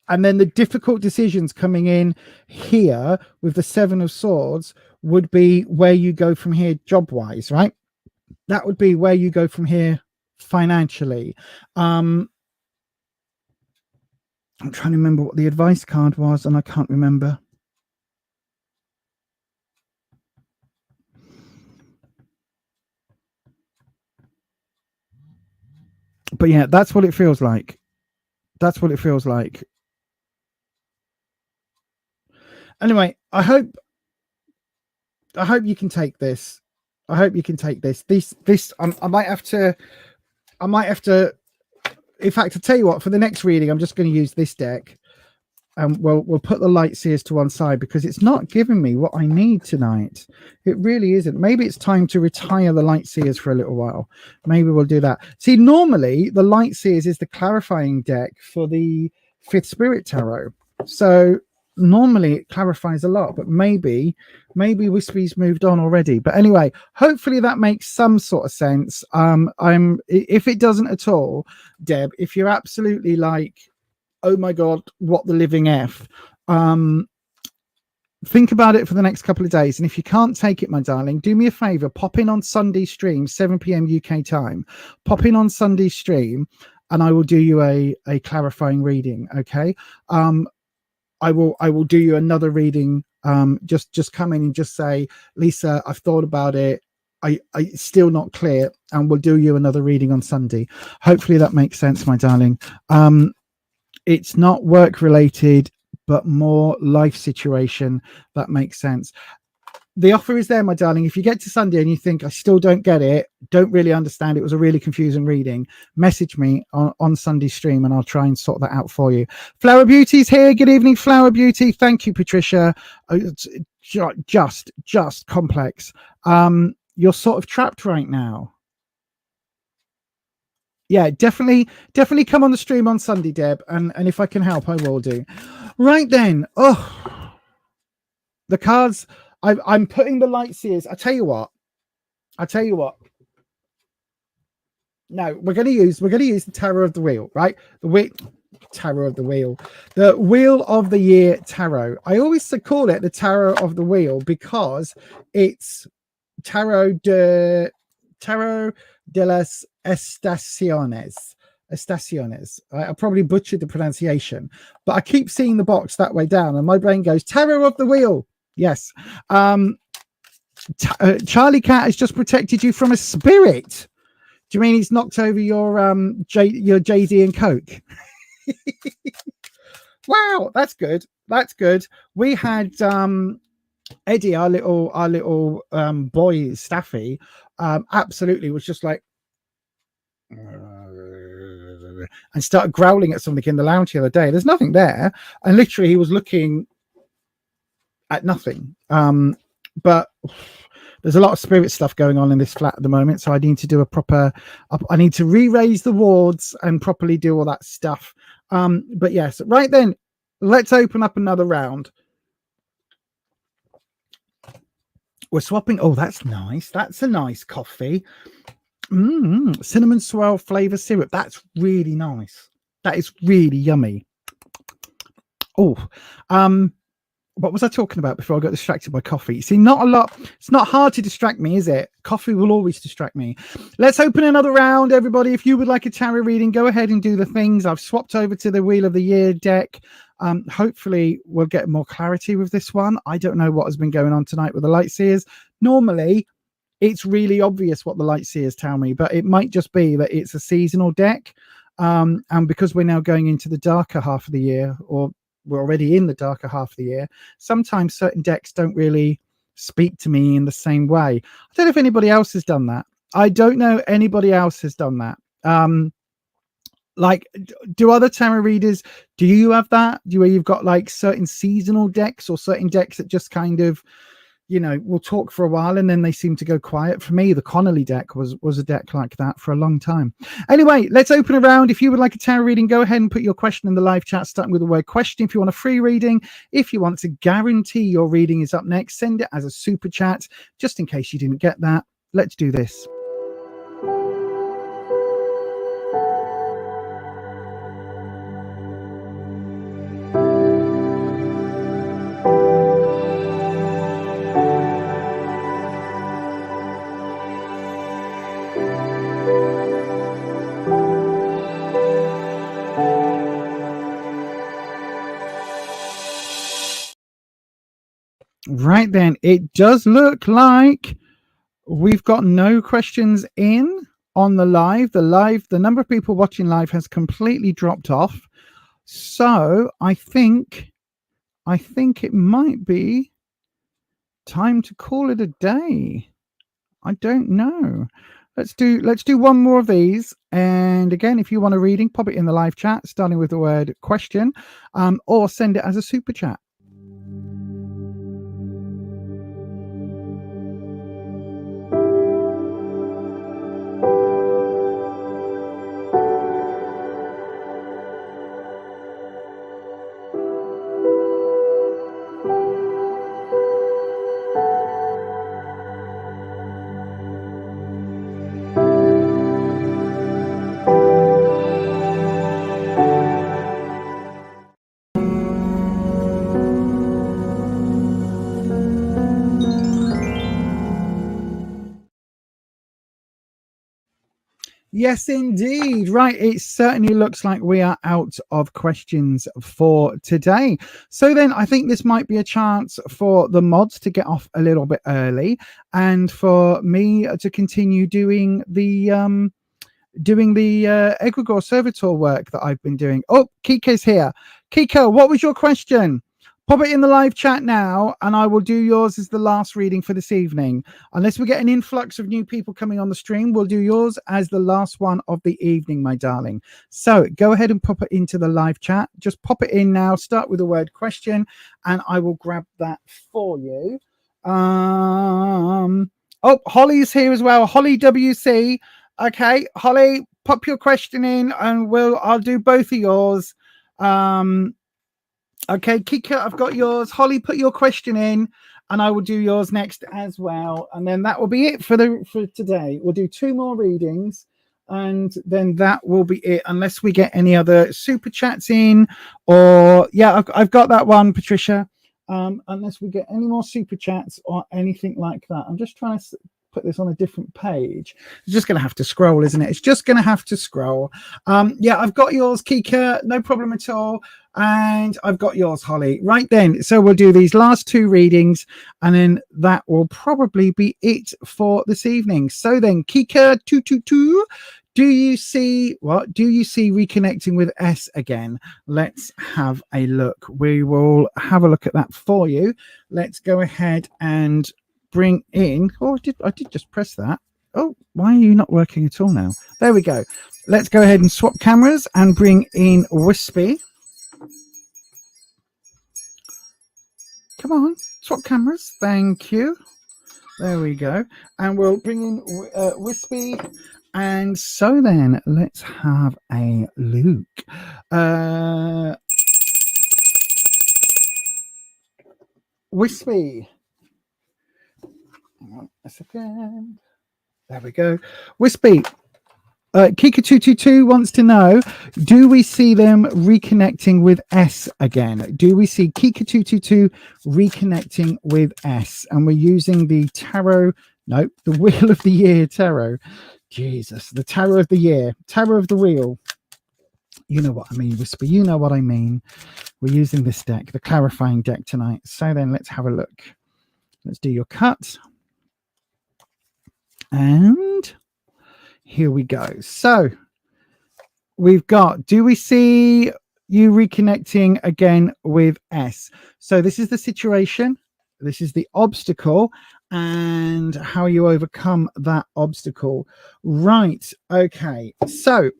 and then the difficult decisions coming in here with the 7 of Swords would be where you go from here job-wise, right? That would be where you go from here financially. I'm trying to remember what the advice card was, and I can't remember. But yeah, that's what it feels like. That's what it feels like. Anyway, I hope you can take this. I hope you can take this. I might have to. In fact, I'll tell you what, for the next reading, I'm just going to use this deck, and we'll put the light seers to one side, because it's not giving me what I need tonight. It really isn't. Maybe it's time to retire the light seers for a little while. Maybe we'll do that. See, normally the light seers is the clarifying deck for the 5th Spirit Tarot. So normally it clarifies a lot, but maybe Wispy's moved on already. But anyway, hopefully that makes some sort of sense. If it doesn't at all, Deb, if you're absolutely like, oh my God, what the living F, think about it for the next couple of days. And if you can't take it, my darling, do me a favor, pop in on Sunday stream, 7 p.m. UK time. Pop in on Sunday stream and I will do you a clarifying reading. Okay. I will do you another reading. Just come in and just say, Lisa, I've thought about it. I still not clear, and we'll do you another reading on Sunday. Hopefully that makes sense, my darling. It's not work related, but more life situation. That makes sense. The offer is there, my darling. If you get to Sunday and you think I still don't get it, don't really understand, it was a really confusing reading, message me on Sunday stream and I'll try and sort that out for you. Flower Beauty's here. Good evening, Flower Beauty. Thank you, Patricia. It's just complex. You're sort of trapped right now. Yeah, definitely come on the stream on Sunday, Deb, and if I can help, I will do. Right then. Oh, the cards. I'm putting the light seers. I tell you what. No, we're going to use the Tarot of the Wheel, right? Tarot of the Wheel, the Wheel of the Year Tarot. I always call it the Tarot of the Wheel because it's Tarot de las Estaciones. I probably butchered the pronunciation, but I keep seeing the box that way down, and my brain goes Tarot of the Wheel. Yes. Charlie Cat has just protected you from a spirit. Do you mean he's knocked over your JD and Coke? Wow, that's good. We had Eddie, our little boy Staffy, absolutely was just like and started growling at something in the lounge the other day. There's nothing there, and literally he was looking at nothing. But there's a lot of spirit stuff going on in this flat at the moment, so I need to do I need to re-raise the wards and properly do all that stuff. But yes, right then, let's open up another round. We're swapping. Oh, that's nice. That's a nice coffee. Cinnamon swirl flavor syrup. That's really nice. That is really yummy. Oh, what was I talking about before I got distracted by coffee? See, not a lot. It's not hard to distract me, is it? Coffee will always distract me. Let's open another round, everybody. If you would like a tarot reading, go ahead and do the things. I've swapped over to the Wheel of the Year deck. Hopefully we'll get more clarity with this one. I don't know what has been going on tonight with the light seers. Normally, it's really obvious what the light seers tell me, but it might just be that it's a seasonal deck. And because we're now going into the darker half of the year, or we're already in the darker half of the year, sometimes certain decks don't really speak to me in the same way. I don't know if anybody else has done that. Like, do other tarot readers, do you have that? Where you've got like certain seasonal decks or certain decks that just kind of, will talk for a while and then they seem to go quiet? For me, the Connolly deck was a deck like that for a long time. Anyway, let's open a round. If you would like a tarot reading, go ahead and put your question in the live chat, starting with the word question. If you want a free reading, if you want to guarantee your reading is up next, send it as a super chat, just in case you didn't get that. Let's do this. Right then, it does look like we've got no questions in on the live. The number of people watching live has completely dropped off. So I think it might be time to call it a day. I don't know. Let's do one more of these. And again, if you want a reading, pop it in the live chat, starting with the word question, or send it as a super chat. Yes, indeed. Right. It certainly looks like we are out of questions for today. So then I think this might be a chance for the mods to get off a little bit early and for me to continue doing the egregore servitor work that I've been doing. Oh, Kika's here. Kika, what was your question? Pop it in the live chat now, and I will do yours as the last reading for this evening. Unless we get an influx of new people coming on the stream, we'll do yours as the last one of the evening, my darling. So go ahead and pop it into the live chat. Just pop it in now. Start with the word question, and I will grab that for you. Oh, Holly's here as well. Holly WC. Okay, Holly, pop your question in, and I'll do both of yours. Okay, Kika, I've got yours. Holly, put your question in, and I will do yours next as well. And then that will be it for today. We'll do 2 more readings, and then that will be it, unless we get any other super chats in. Or yeah, I've got that one, Patricia. Unless we get any more super chats or anything like that. I'm just trying to put this on a different page. It's just going to have to scroll, isn't it? It's just going to have to scroll. Yeah, I've got yours, Kika. No problem at all. And I've got yours, Holly. Right then. So we'll do these last 2 readings, and then that will probably be it for this evening. So then, Kika 222. Do you see reconnecting with S again? Let's have a look. We will have a look at that for you. Let's go ahead and bring in. Oh, I did just press that. Oh, why are you not working at all now? There we go. Let's go ahead and swap cameras and bring in Wispy. Come on, swap cameras. Thank you. There we go. And we'll bring in Wispy. And so then let's have a look. Wispy. Hang on a second. There we go. Wispy. Kika222 wants to know, do we see them reconnecting with S again? Do we see Kika222 reconnecting with S? And we're using the tarot, no, the Wheel of the Year tarot. Jesus, the tarot of the year, tarot of the wheel. You know what I mean, Whisper. You know what I mean. We're using this deck, the clarifying deck tonight. So then let's have a look. Let's do your cut. And here we go. So we've got, do we see you reconnecting again with S? So this is the situation. This is the obstacle and how you overcome that obstacle. Right. Okay. So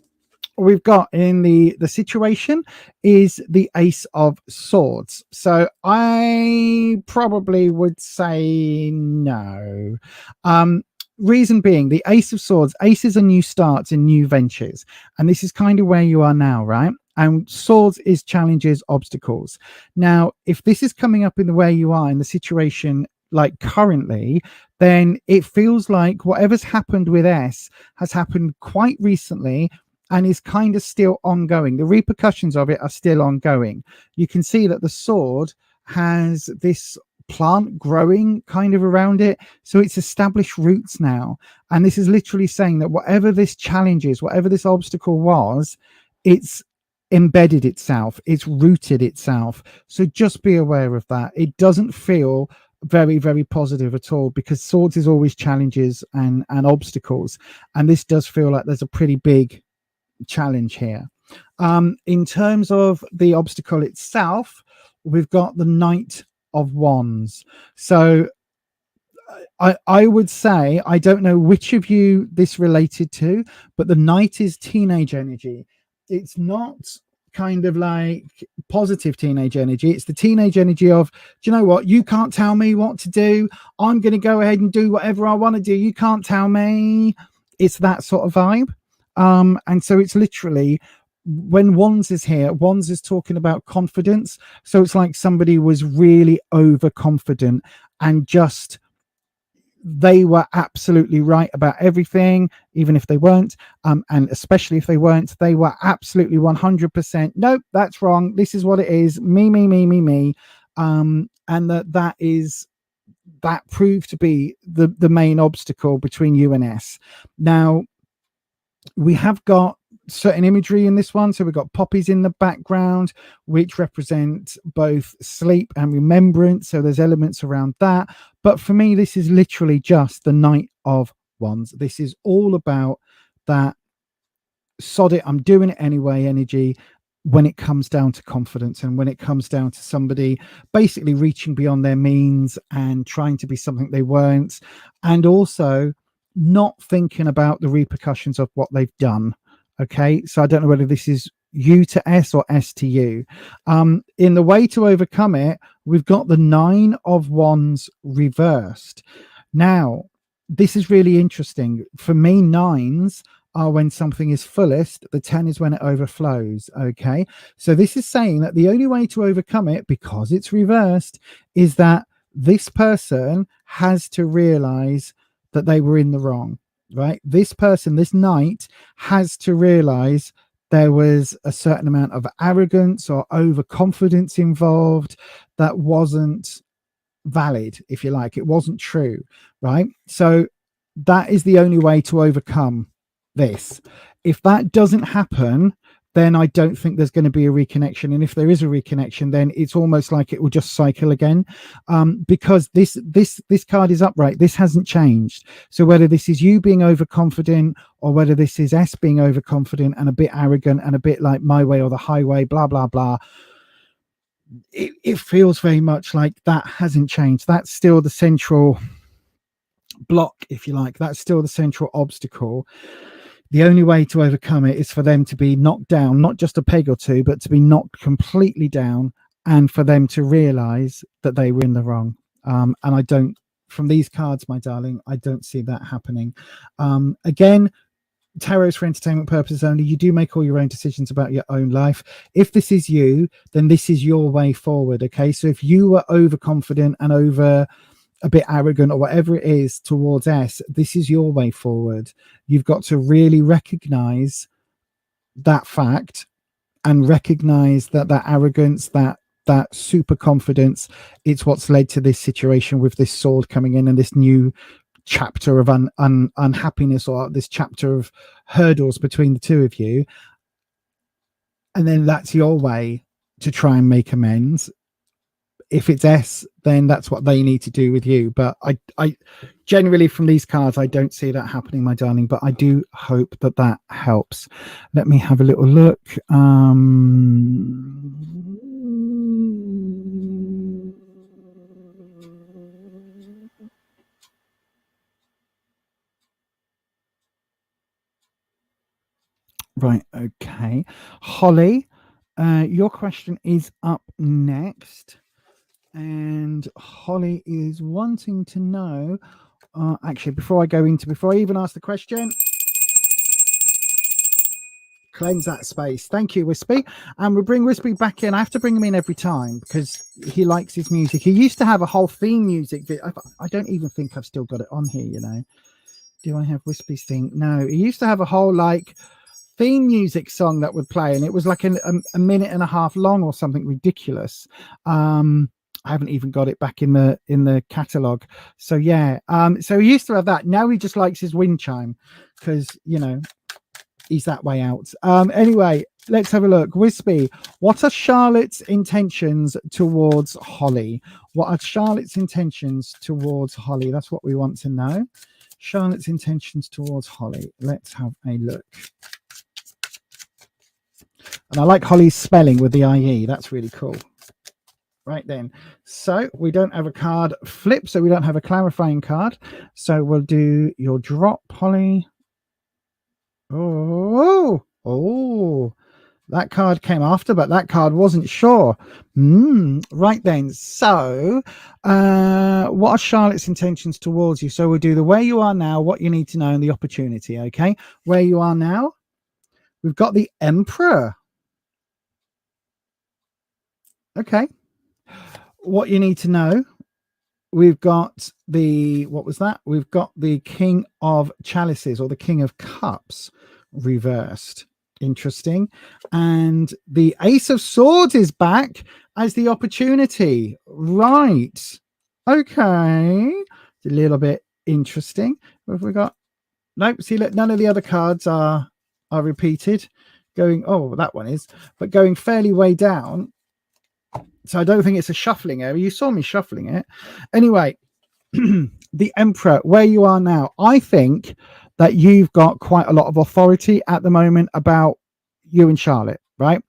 we've got in the situation is the Ace of Swords. So I probably would say no. Reason being, the Ace of Swords, aces are new starts and new ventures. And this is kind of where you are now, right? And swords is challenges, obstacles. Now, if this is coming up in the way you are in the situation like currently, then it feels like whatever's happened with S has happened quite recently and is kind of still ongoing. The repercussions of it are still ongoing. You can see that the sword has this plant growing kind of around it, so it's established roots now. And this is literally saying that whatever this challenge is, whatever this obstacle was, it's embedded itself, it's rooted itself. So just be aware of that. It doesn't feel very, very positive at all, because swords is always challenges and obstacles, and this does feel like there's a pretty big challenge here. In terms of the obstacle itself, we've got the Knight of Wands. So I would say, I don't know which of you this related to, but the Knight is teenage energy. It's not kind of like positive teenage energy. It's the teenage energy of, do you know what? You can't tell me what to do. I'm going to go ahead and do whatever I want to do. You can't tell me. It's that sort of vibe. And so it's literally, when Wands is here, Wands is talking about confidence. So it's like somebody was really overconfident and just, they were absolutely right about everything, even if they weren't. And especially if they weren't, they were absolutely 100%. Nope, that's wrong. This is what it is. Me. And that proved to be the main obstacle between you and S. Now, we have got certain imagery in this one. So we've got poppies in the background, which represent both sleep and remembrance. So there's elements around that. But for me, this is literally just the Knight of Wands. This is all about that sod it, I'm doing it anyway energy when it comes down to confidence, and when it comes down to somebody basically reaching beyond their means and trying to be something they weren't, and also not thinking about the repercussions of what they've done. Okay, so I don't know whether this is U to S or S to U. In the way to overcome it, we've got the 9 of Wands reversed. Now, this is really interesting. For me, 9s are when something is fullest. The 10 is when it overflows. Okay, so this is saying that the only way to overcome it, because it's reversed, is that this person has to realize that they were in the wrong, right? This person, this knight, has to realize there was a certain amount of arrogance or overconfidence involved that wasn't valid, if you like. It wasn't true, right? So that is the only way to overcome this. If that doesn't happen, then I don't think there's going to be a reconnection. And if there is a reconnection, then it's almost like it will just cycle again, because this card is upright. This hasn't changed. So whether this is you being overconfident, or whether this is S being overconfident and a bit arrogant and a bit like my way or the highway, blah blah blah, it feels very much like that hasn't changed. That's still the central block, if you like. That's still the central obstacle. The only way to overcome it is for them to be knocked down, not just a peg or two, but to be knocked completely down, and for them to realize that they were in the wrong. And I don't, from these cards, my darling, I don't see that happening. Again, tarot's for entertainment purposes only. You do make all your own decisions about your own life. If this is you, then this is your way forward. Okay, so if you were overconfident and over a bit arrogant or whatever it is towards S, this is your way forward. You've got to really recognize that fact, and recognize that that arrogance, that super confidence, it's what's led to this situation with this sword coming in and this new chapter of unhappiness, or this chapter of hurdles between the two of you. And then that's your way to try and make amends. If it's S, then that's what they need to do with you. But I generally, from these cards, I don't see that happening, my darling, but I do hope that that helps. Let me have a little look. Right, okay. Holly, your question is up next. And Holly is wanting to know, actually, before I even ask the question, cleanse that space. Thank you, Wispy. And we'll bring Wispy back in. I have to bring him in every time because he likes his music. He used to have a whole theme music. I don't even think I've still got it on here, you know. Do I have Wispy's thing? No, he used to have a whole like theme music song that would play, and it was like a minute and a half long or something ridiculous. I haven't even got it back in the catalog. So yeah, so he used to have that. Now he just likes his wind chime because, you know, he's that way out. Anyway, let's have a look. Wispy, what are Charlotte's intentions towards Holly? What are Charlotte's intentions towards Holly? That's what we want to know. Charlotte's intentions towards Holly. Let's have a look. And I like Holly's spelling with the IE. That's really cool. Right then, so we don't have a card flip, so we don't have a clarifying card, so we'll do your drop, Holly. Oh, that card came after, but that card wasn't sure. Right then, so what are Charlotte's intentions towards you? So we'll do the where you are now, what you need to know, and the opportunity. Okay, where you are now, we've got the Emperor. Okay, what you need to know, we've got the, what was that? We've got the King of Chalices, or the King of Cups reversed. Interesting. And the Ace of Swords is back as the opportunity. Right. Okay. It's a little bit interesting. What have we got? Nope. See, look, none of the other cards are are repeated, going, oh, that one is, but going fairly way down. So I don't think it's a shuffling area. You saw me shuffling it. Anyway, the Emperor, where you are now, I think that you've got quite a lot of authority at the moment about you and Charlotte, right?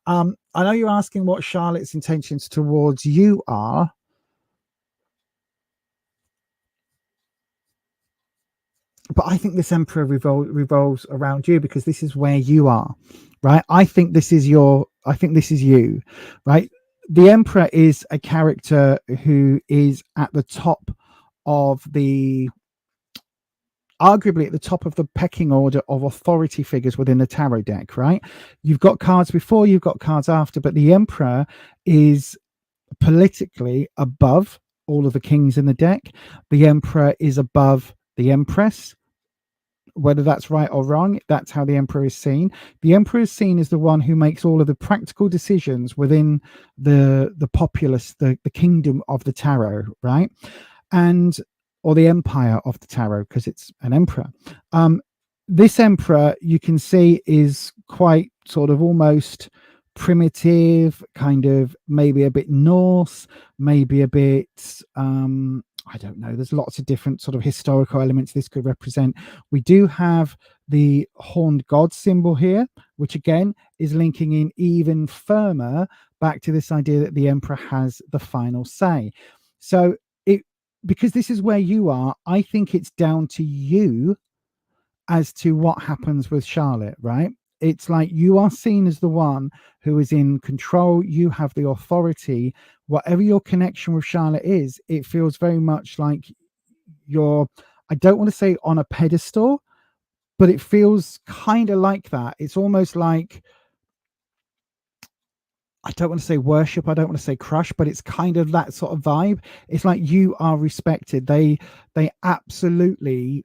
I know you're asking what Charlotte's intentions towards you are. But I think this Emperor revolves around you, because this is where you are, right? I think this is you, right? The Emperor is a character who is at the top of arguably at the top of the pecking order of authority figures within the tarot deck, right? You've got cards before, you've got cards after, but the Emperor is politically above all of the kings in the deck. The Emperor is above the Empress. Whether that's right or wrong, that's how the Emperor is seen. The Emperor is seen as the one who makes all of the practical decisions within the populace, the kingdom of the tarot, right? Or the empire of the tarot, because it's an emperor. This Emperor, you can see, is quite sort of almost primitive, kind of maybe a bit Norse, maybe a bit I don't know, there's lots of different sort of historical elements this could represent. We do have the horned god symbol here, which again is linking in even firmer back to this idea that the Emperor has the final say. So because this is where you are, I think it's down to you as to what happens with Charlotte, right? It's like you are seen as the one who is in control. You have the authority. Whatever your connection with Charlotte is, it feels very much like you're, I don't want to say on a pedestal, but it feels kind of like that. It's almost like, I don't want to say worship, I don't want to say crush, but it's kind of that sort of vibe. It's like you are respected. They absolutely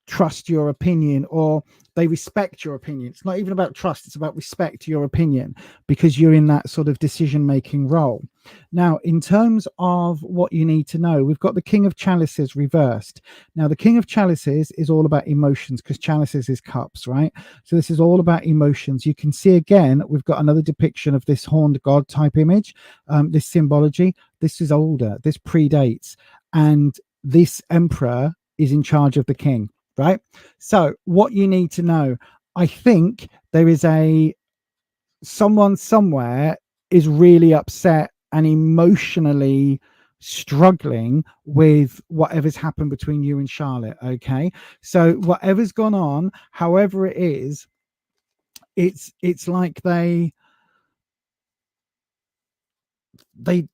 trust your opinion, or they respect your opinion. It's not even about trust, it's about respect to your opinion, because you're in that sort of decision-making role. Now, in terms of what you need to know, we've got the King of Chalices reversed. Now, the King of Chalices is all about emotions, because chalices is cups, right? So this is all about emotions. You can see again, we've got another depiction of this horned god type image, this symbology. This is older, this predates, and this Emperor is in charge of the king. Right. So what you need to know, I think there is someone somewhere is really upset and emotionally struggling with whatever's happened between you and Charlotte. Okay. So whatever's gone on, however it is, it's like they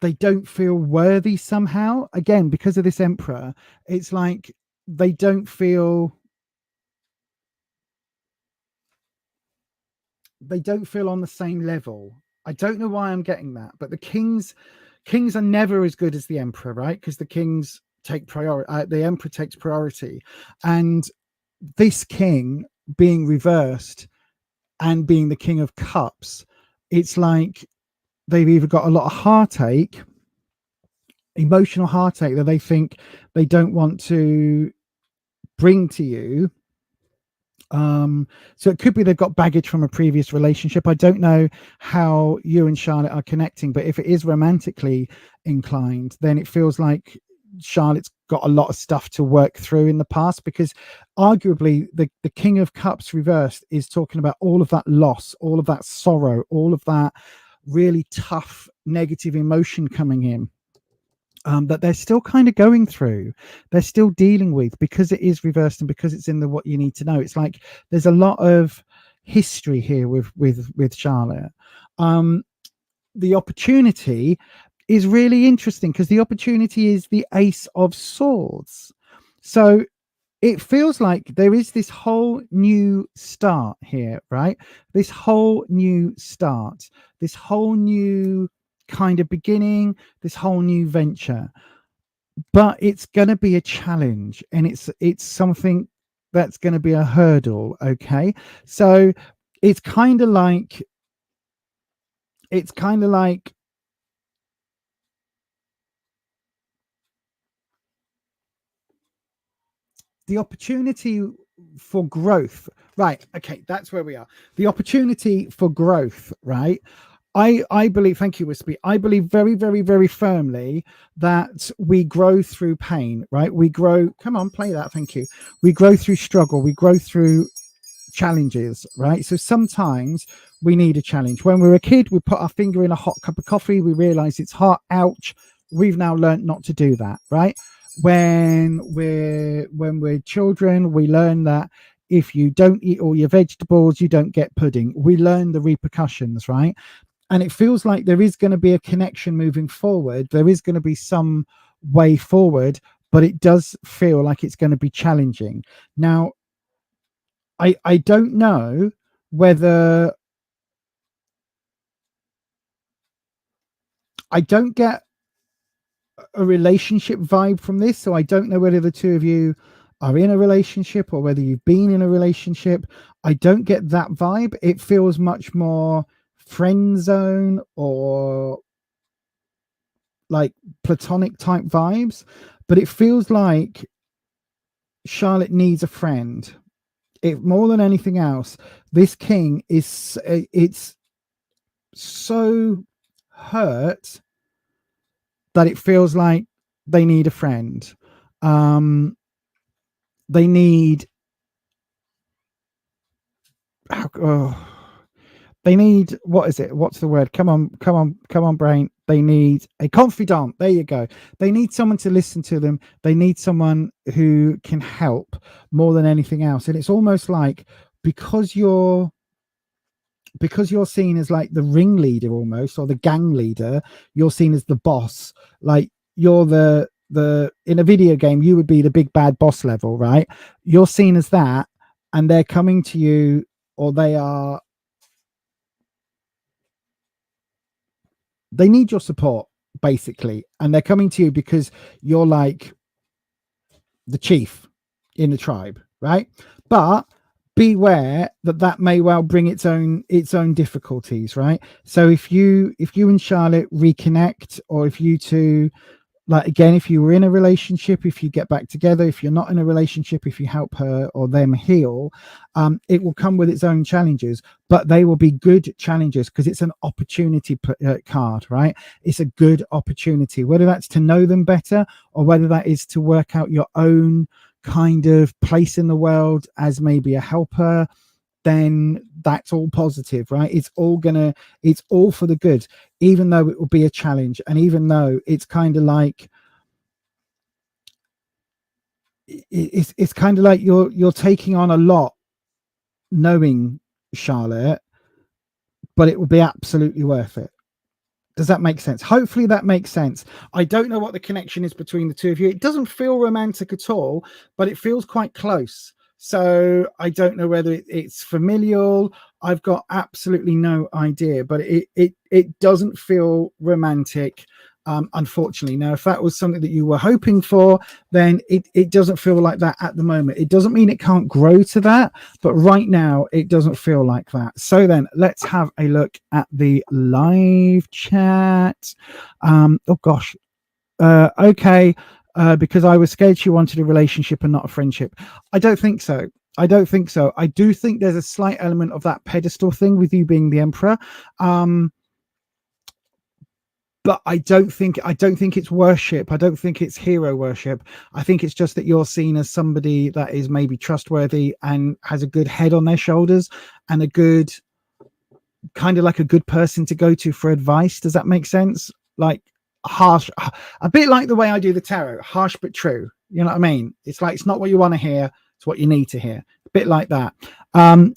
don't feel worthy somehow. Again, because of this Emperor, it's like they don't feel on the same level. I don't know why I'm getting that, but the kings are never as good as the Emperor, right? Because the kings take priority, the Emperor takes priority, and this king being reversed and being the King of Cups, it's like they've either got a lot of heartache, emotional heartache, that they think they don't want to bring to you. So it could be they've got baggage from a previous relationship. I don't know how you and Charlotte are connecting, but if it is romantically inclined, then it feels like Charlotte's got a lot of stuff to work through in the past, because arguably the King of Cups reversed is talking about all of that loss, all of that sorrow, all of that really tough negative emotion coming in. That they're still kind of going through, they're still dealing with, because it is reversed and because it's in the what you need to know. It's like there's a lot of history here with Charlotte. The opportunity is really interesting, because the opportunity is the Ace of Swords. So it feels like there is this whole new start here, right? This whole new start, this whole new kind of beginning, this whole new venture, but it's going to be a challenge, and it's something that's going to be a hurdle. Okay, so it's kind of like the opportunity for growth. Right. Okay. That's where we are. The opportunity for growth. Right. I believe, thank you, Wispy. I believe very, very, very firmly that we grow through pain, right? We grow, come on, play that, thank you. We grow through struggle, we grow through challenges, right? So sometimes we need a challenge. When we're a kid, we put our finger in a hot cup of coffee, we realize it's hot, ouch. We've now learned not to do that, right? When we're children, we learn that if you don't eat all your vegetables, you don't get pudding. We learn the repercussions, right? And it feels like there is going to be a connection moving forward. There is going to be some way forward, but it does feel like it's going to be challenging. Now, I don't know whether I don't get a relationship vibe from this. So I don't know whether the two of you are in a relationship or whether you've been in a relationship. I don't get that vibe. It feels much more friend zone or like platonic type vibes, but it feels like Charlotte needs a friend. It more than anything else, this king is it's so hurt that it feels like they need a friend. They need they need, what is it? What's the word? Come on, brain. They need a confidant. There you go. They need someone to listen to them. They need someone who can help more than anything else. And it's almost like because you're seen as like the ringleader almost, or the gang leader, you're seen as the boss. Like you're the in a video game, you would be the big bad boss level, right? You're seen as that, and they're coming to you, or they need your support basically, and they're coming to you because you're like the chief in the tribe, right? But beware that may well bring its own difficulties, right? So if you and Charlotte reconnect, or if you two, like, again, if you were in a relationship, if you get back together, if you're not in a relationship, if you help her or them heal, it will come with its own challenges, but they will be good challenges because it's an opportunity card, right? It's a good opportunity, whether that's to know them better or whether that is to work out your own kind of place in the world as maybe a helper. Then that's all positive, right? It's all for the good, even though it will be a challenge, and even though it's kind of like it's kind of like you're taking on a lot knowing Charlotte, but it will be absolutely worth it. Does that make sense? Hopefully that makes sense. I don't know what the connection is between the two of you. It doesn't feel romantic at all, but it feels quite close. So I don't know whether it's familial. I've got absolutely no idea, but it doesn't feel romantic, unfortunately. Now, if that was something that you were hoping for, then it doesn't feel like that at the moment. It doesn't mean it can't grow to that, but right now it doesn't feel like that. So then let's have a look at the live chat. Oh gosh. Okay. Because I was scared she wanted a relationship and not a friendship. I don't think so. I do think there's a slight element of that pedestal thing with you being the emperor. But I don't think it's worship. I don't think it's hero worship. I think it's just that you're seen as somebody that is maybe trustworthy and has a good head on their shoulders and a good kind of like a good person to go to for advice. Does that make sense? Like harsh, a bit like the way I do the tarot, harsh but true. You know what I mean? It's like, it's not what you want to hear, it's what you need to hear. A bit like that.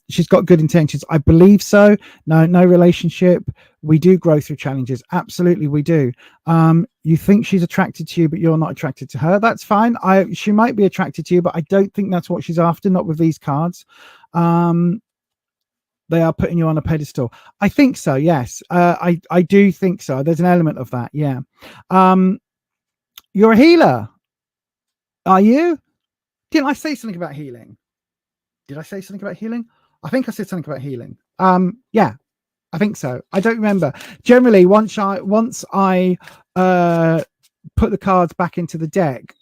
She's got good intentions. I believe so. No relationship. We do grow through challenges. Absolutely, we do. You think she's attracted to you, but you're not attracted to her. That's fine. She might be attracted to you, but I don't think that's what she's after. Not with these cards. They are putting you on a pedestal. I think so. Yes. I do think so. There's an element of that. Yeah. You're a healer. Are you? Didn't I say something about healing? Did I say something about healing? I think I said something about healing. Yeah, I think so. I don't remember. Generally, once I put the cards back into the deck,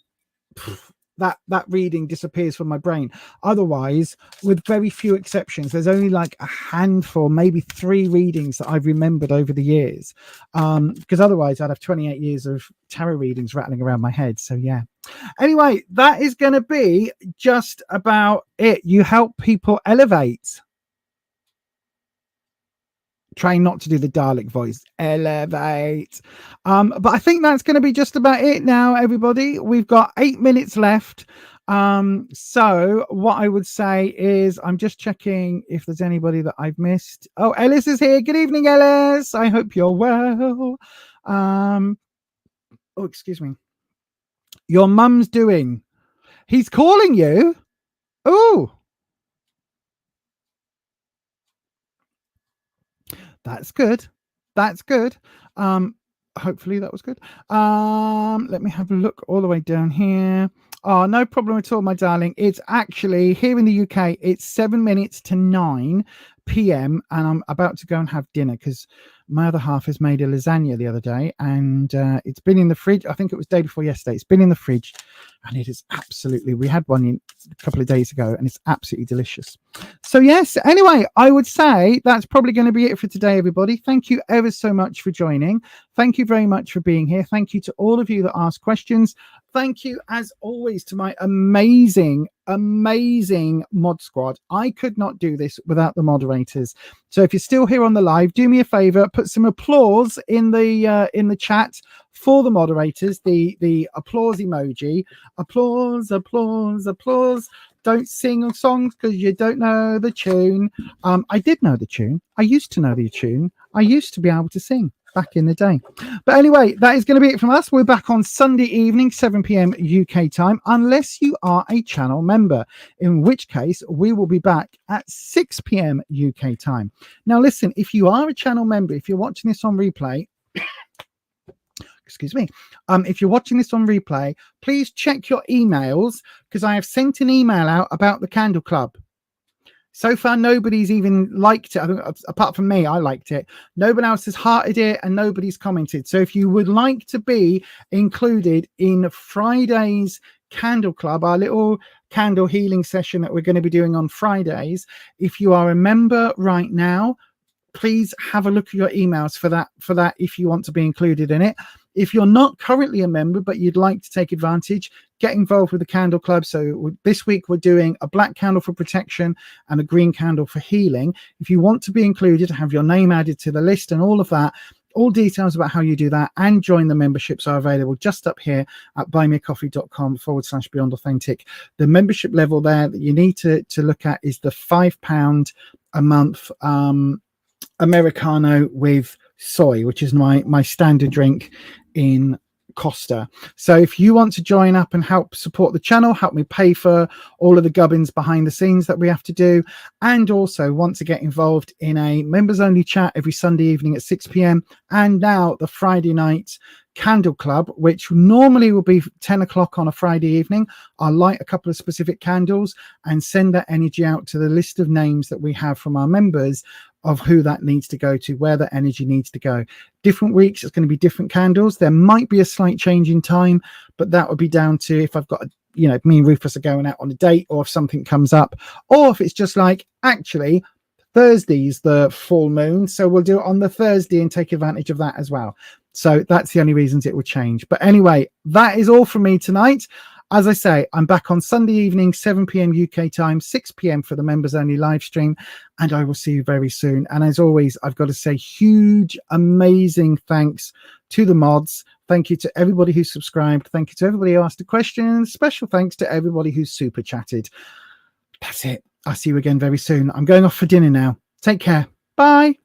that reading disappears from my brain. Otherwise, with very few exceptions, there's only like a handful, maybe 3 readings that I've remembered over the years, because otherwise I'd have 28 years of tarot readings rattling around my head. So yeah, anyway, that is going to be just about it. You help people elevate. Trying not to do the Dalek voice. Elevate. But I think that's going to be just about it now, everybody. We've got 8 minutes left. So what I would say is I'm just checking if there's anybody that I've missed. Oh, Ellis is here. Good evening, Ellis. I hope you're well. Oh, excuse me. Your mum's doing. He's calling you. Oh. That's good. That's good. Hopefully that was good. Let me have a look all the way down here. Oh, no problem at all, my darling. It's actually here in the UK, it's 7 minutes to 9 p.m. and I'm about to go and have dinner because my other half has made a lasagna the other day and it's been in the fridge. I think it was day before yesterday. It's been in the fridge and it is absolutely, we had one in a couple of days ago and it's absolutely delicious. So yes, anyway, I would say that's probably going to be it for today, everybody. Thank you ever so much for joining. Thank you very much for being here. Thank you to all of you that asked questions. Thank you, as always, to my amazing mod squad. I could not do this without the So if you're still here on the live, do me a favor, put some applause in the chat for the moderators, the applause emoji. Applause, applause, applause. Don't sing songs because you don't know the tune. I did know the tune. I used to know the tune. I used to be able to sing back in the day. But anyway, that is going to be it from us. We're back on Sunday evening, 7 p.m. UK time, unless you are a channel member, in which case we will be back at 6 p.m. UK time. Now, listen, if you are a channel member, if you're watching this on replay, excuse me, if you're watching this on replay, please check your emails because I have sent an email out about the Candle Club. So far, nobody's even liked it. I think, apart from me, I liked it. Nobody else has hearted it and nobody's commented. So if you would like to be included in Friday's Candle Club, our little candle healing session that we're going to be doing on Fridays, if you are a member right now, please have a look at your emails for that if you want to be included in it. If you're not currently a member but you'd like to take advantage, get involved with the Candle Club. So this week we're doing a black candle for protection and a green candle for healing. If you want to be included, have your name added to the list and all of that, all details about how you do that and join the memberships are available just up here at buymeacoffee.com/Beyond Authentic. The membership level there that you need to look at is the £5 a month Americano with soy, which is my standard drink in Costa. So if you want to join up and help support the channel, help me pay for all of the gubbins behind the scenes that we have to do, and also want to get involved in a members only chat every Sunday evening at 6 p.m. and now the Friday night Candle Club, which normally will be 10 o'clock on a Friday evening. I'll light a couple of specific candles and send that energy out to the list of names that we have from our members of who that needs to go to, where that energy needs to go. Different weeks, it's going to be different candles. There might be a slight change in time, but that would be down to if I've got, me and Rufus are going out on a date, or if something comes up, or if it's just like, actually, Thursday's the full moon, so we'll do it on the Thursday and take advantage of that as well. So that's the only reasons it would change. But anyway, that is all from me tonight. As I say, I'm back on Sunday evening, 7 p.m. UK time, 6 p.m. for the members only live stream, and I will see you very soon. And as always, I've got to say huge, amazing thanks to the mods. Thank you to everybody who subscribed. Thank you to everybody who asked a question. Special thanks to everybody who super chatted. That's it. I'll see you again very soon. I'm going off for dinner now. Take care. Bye.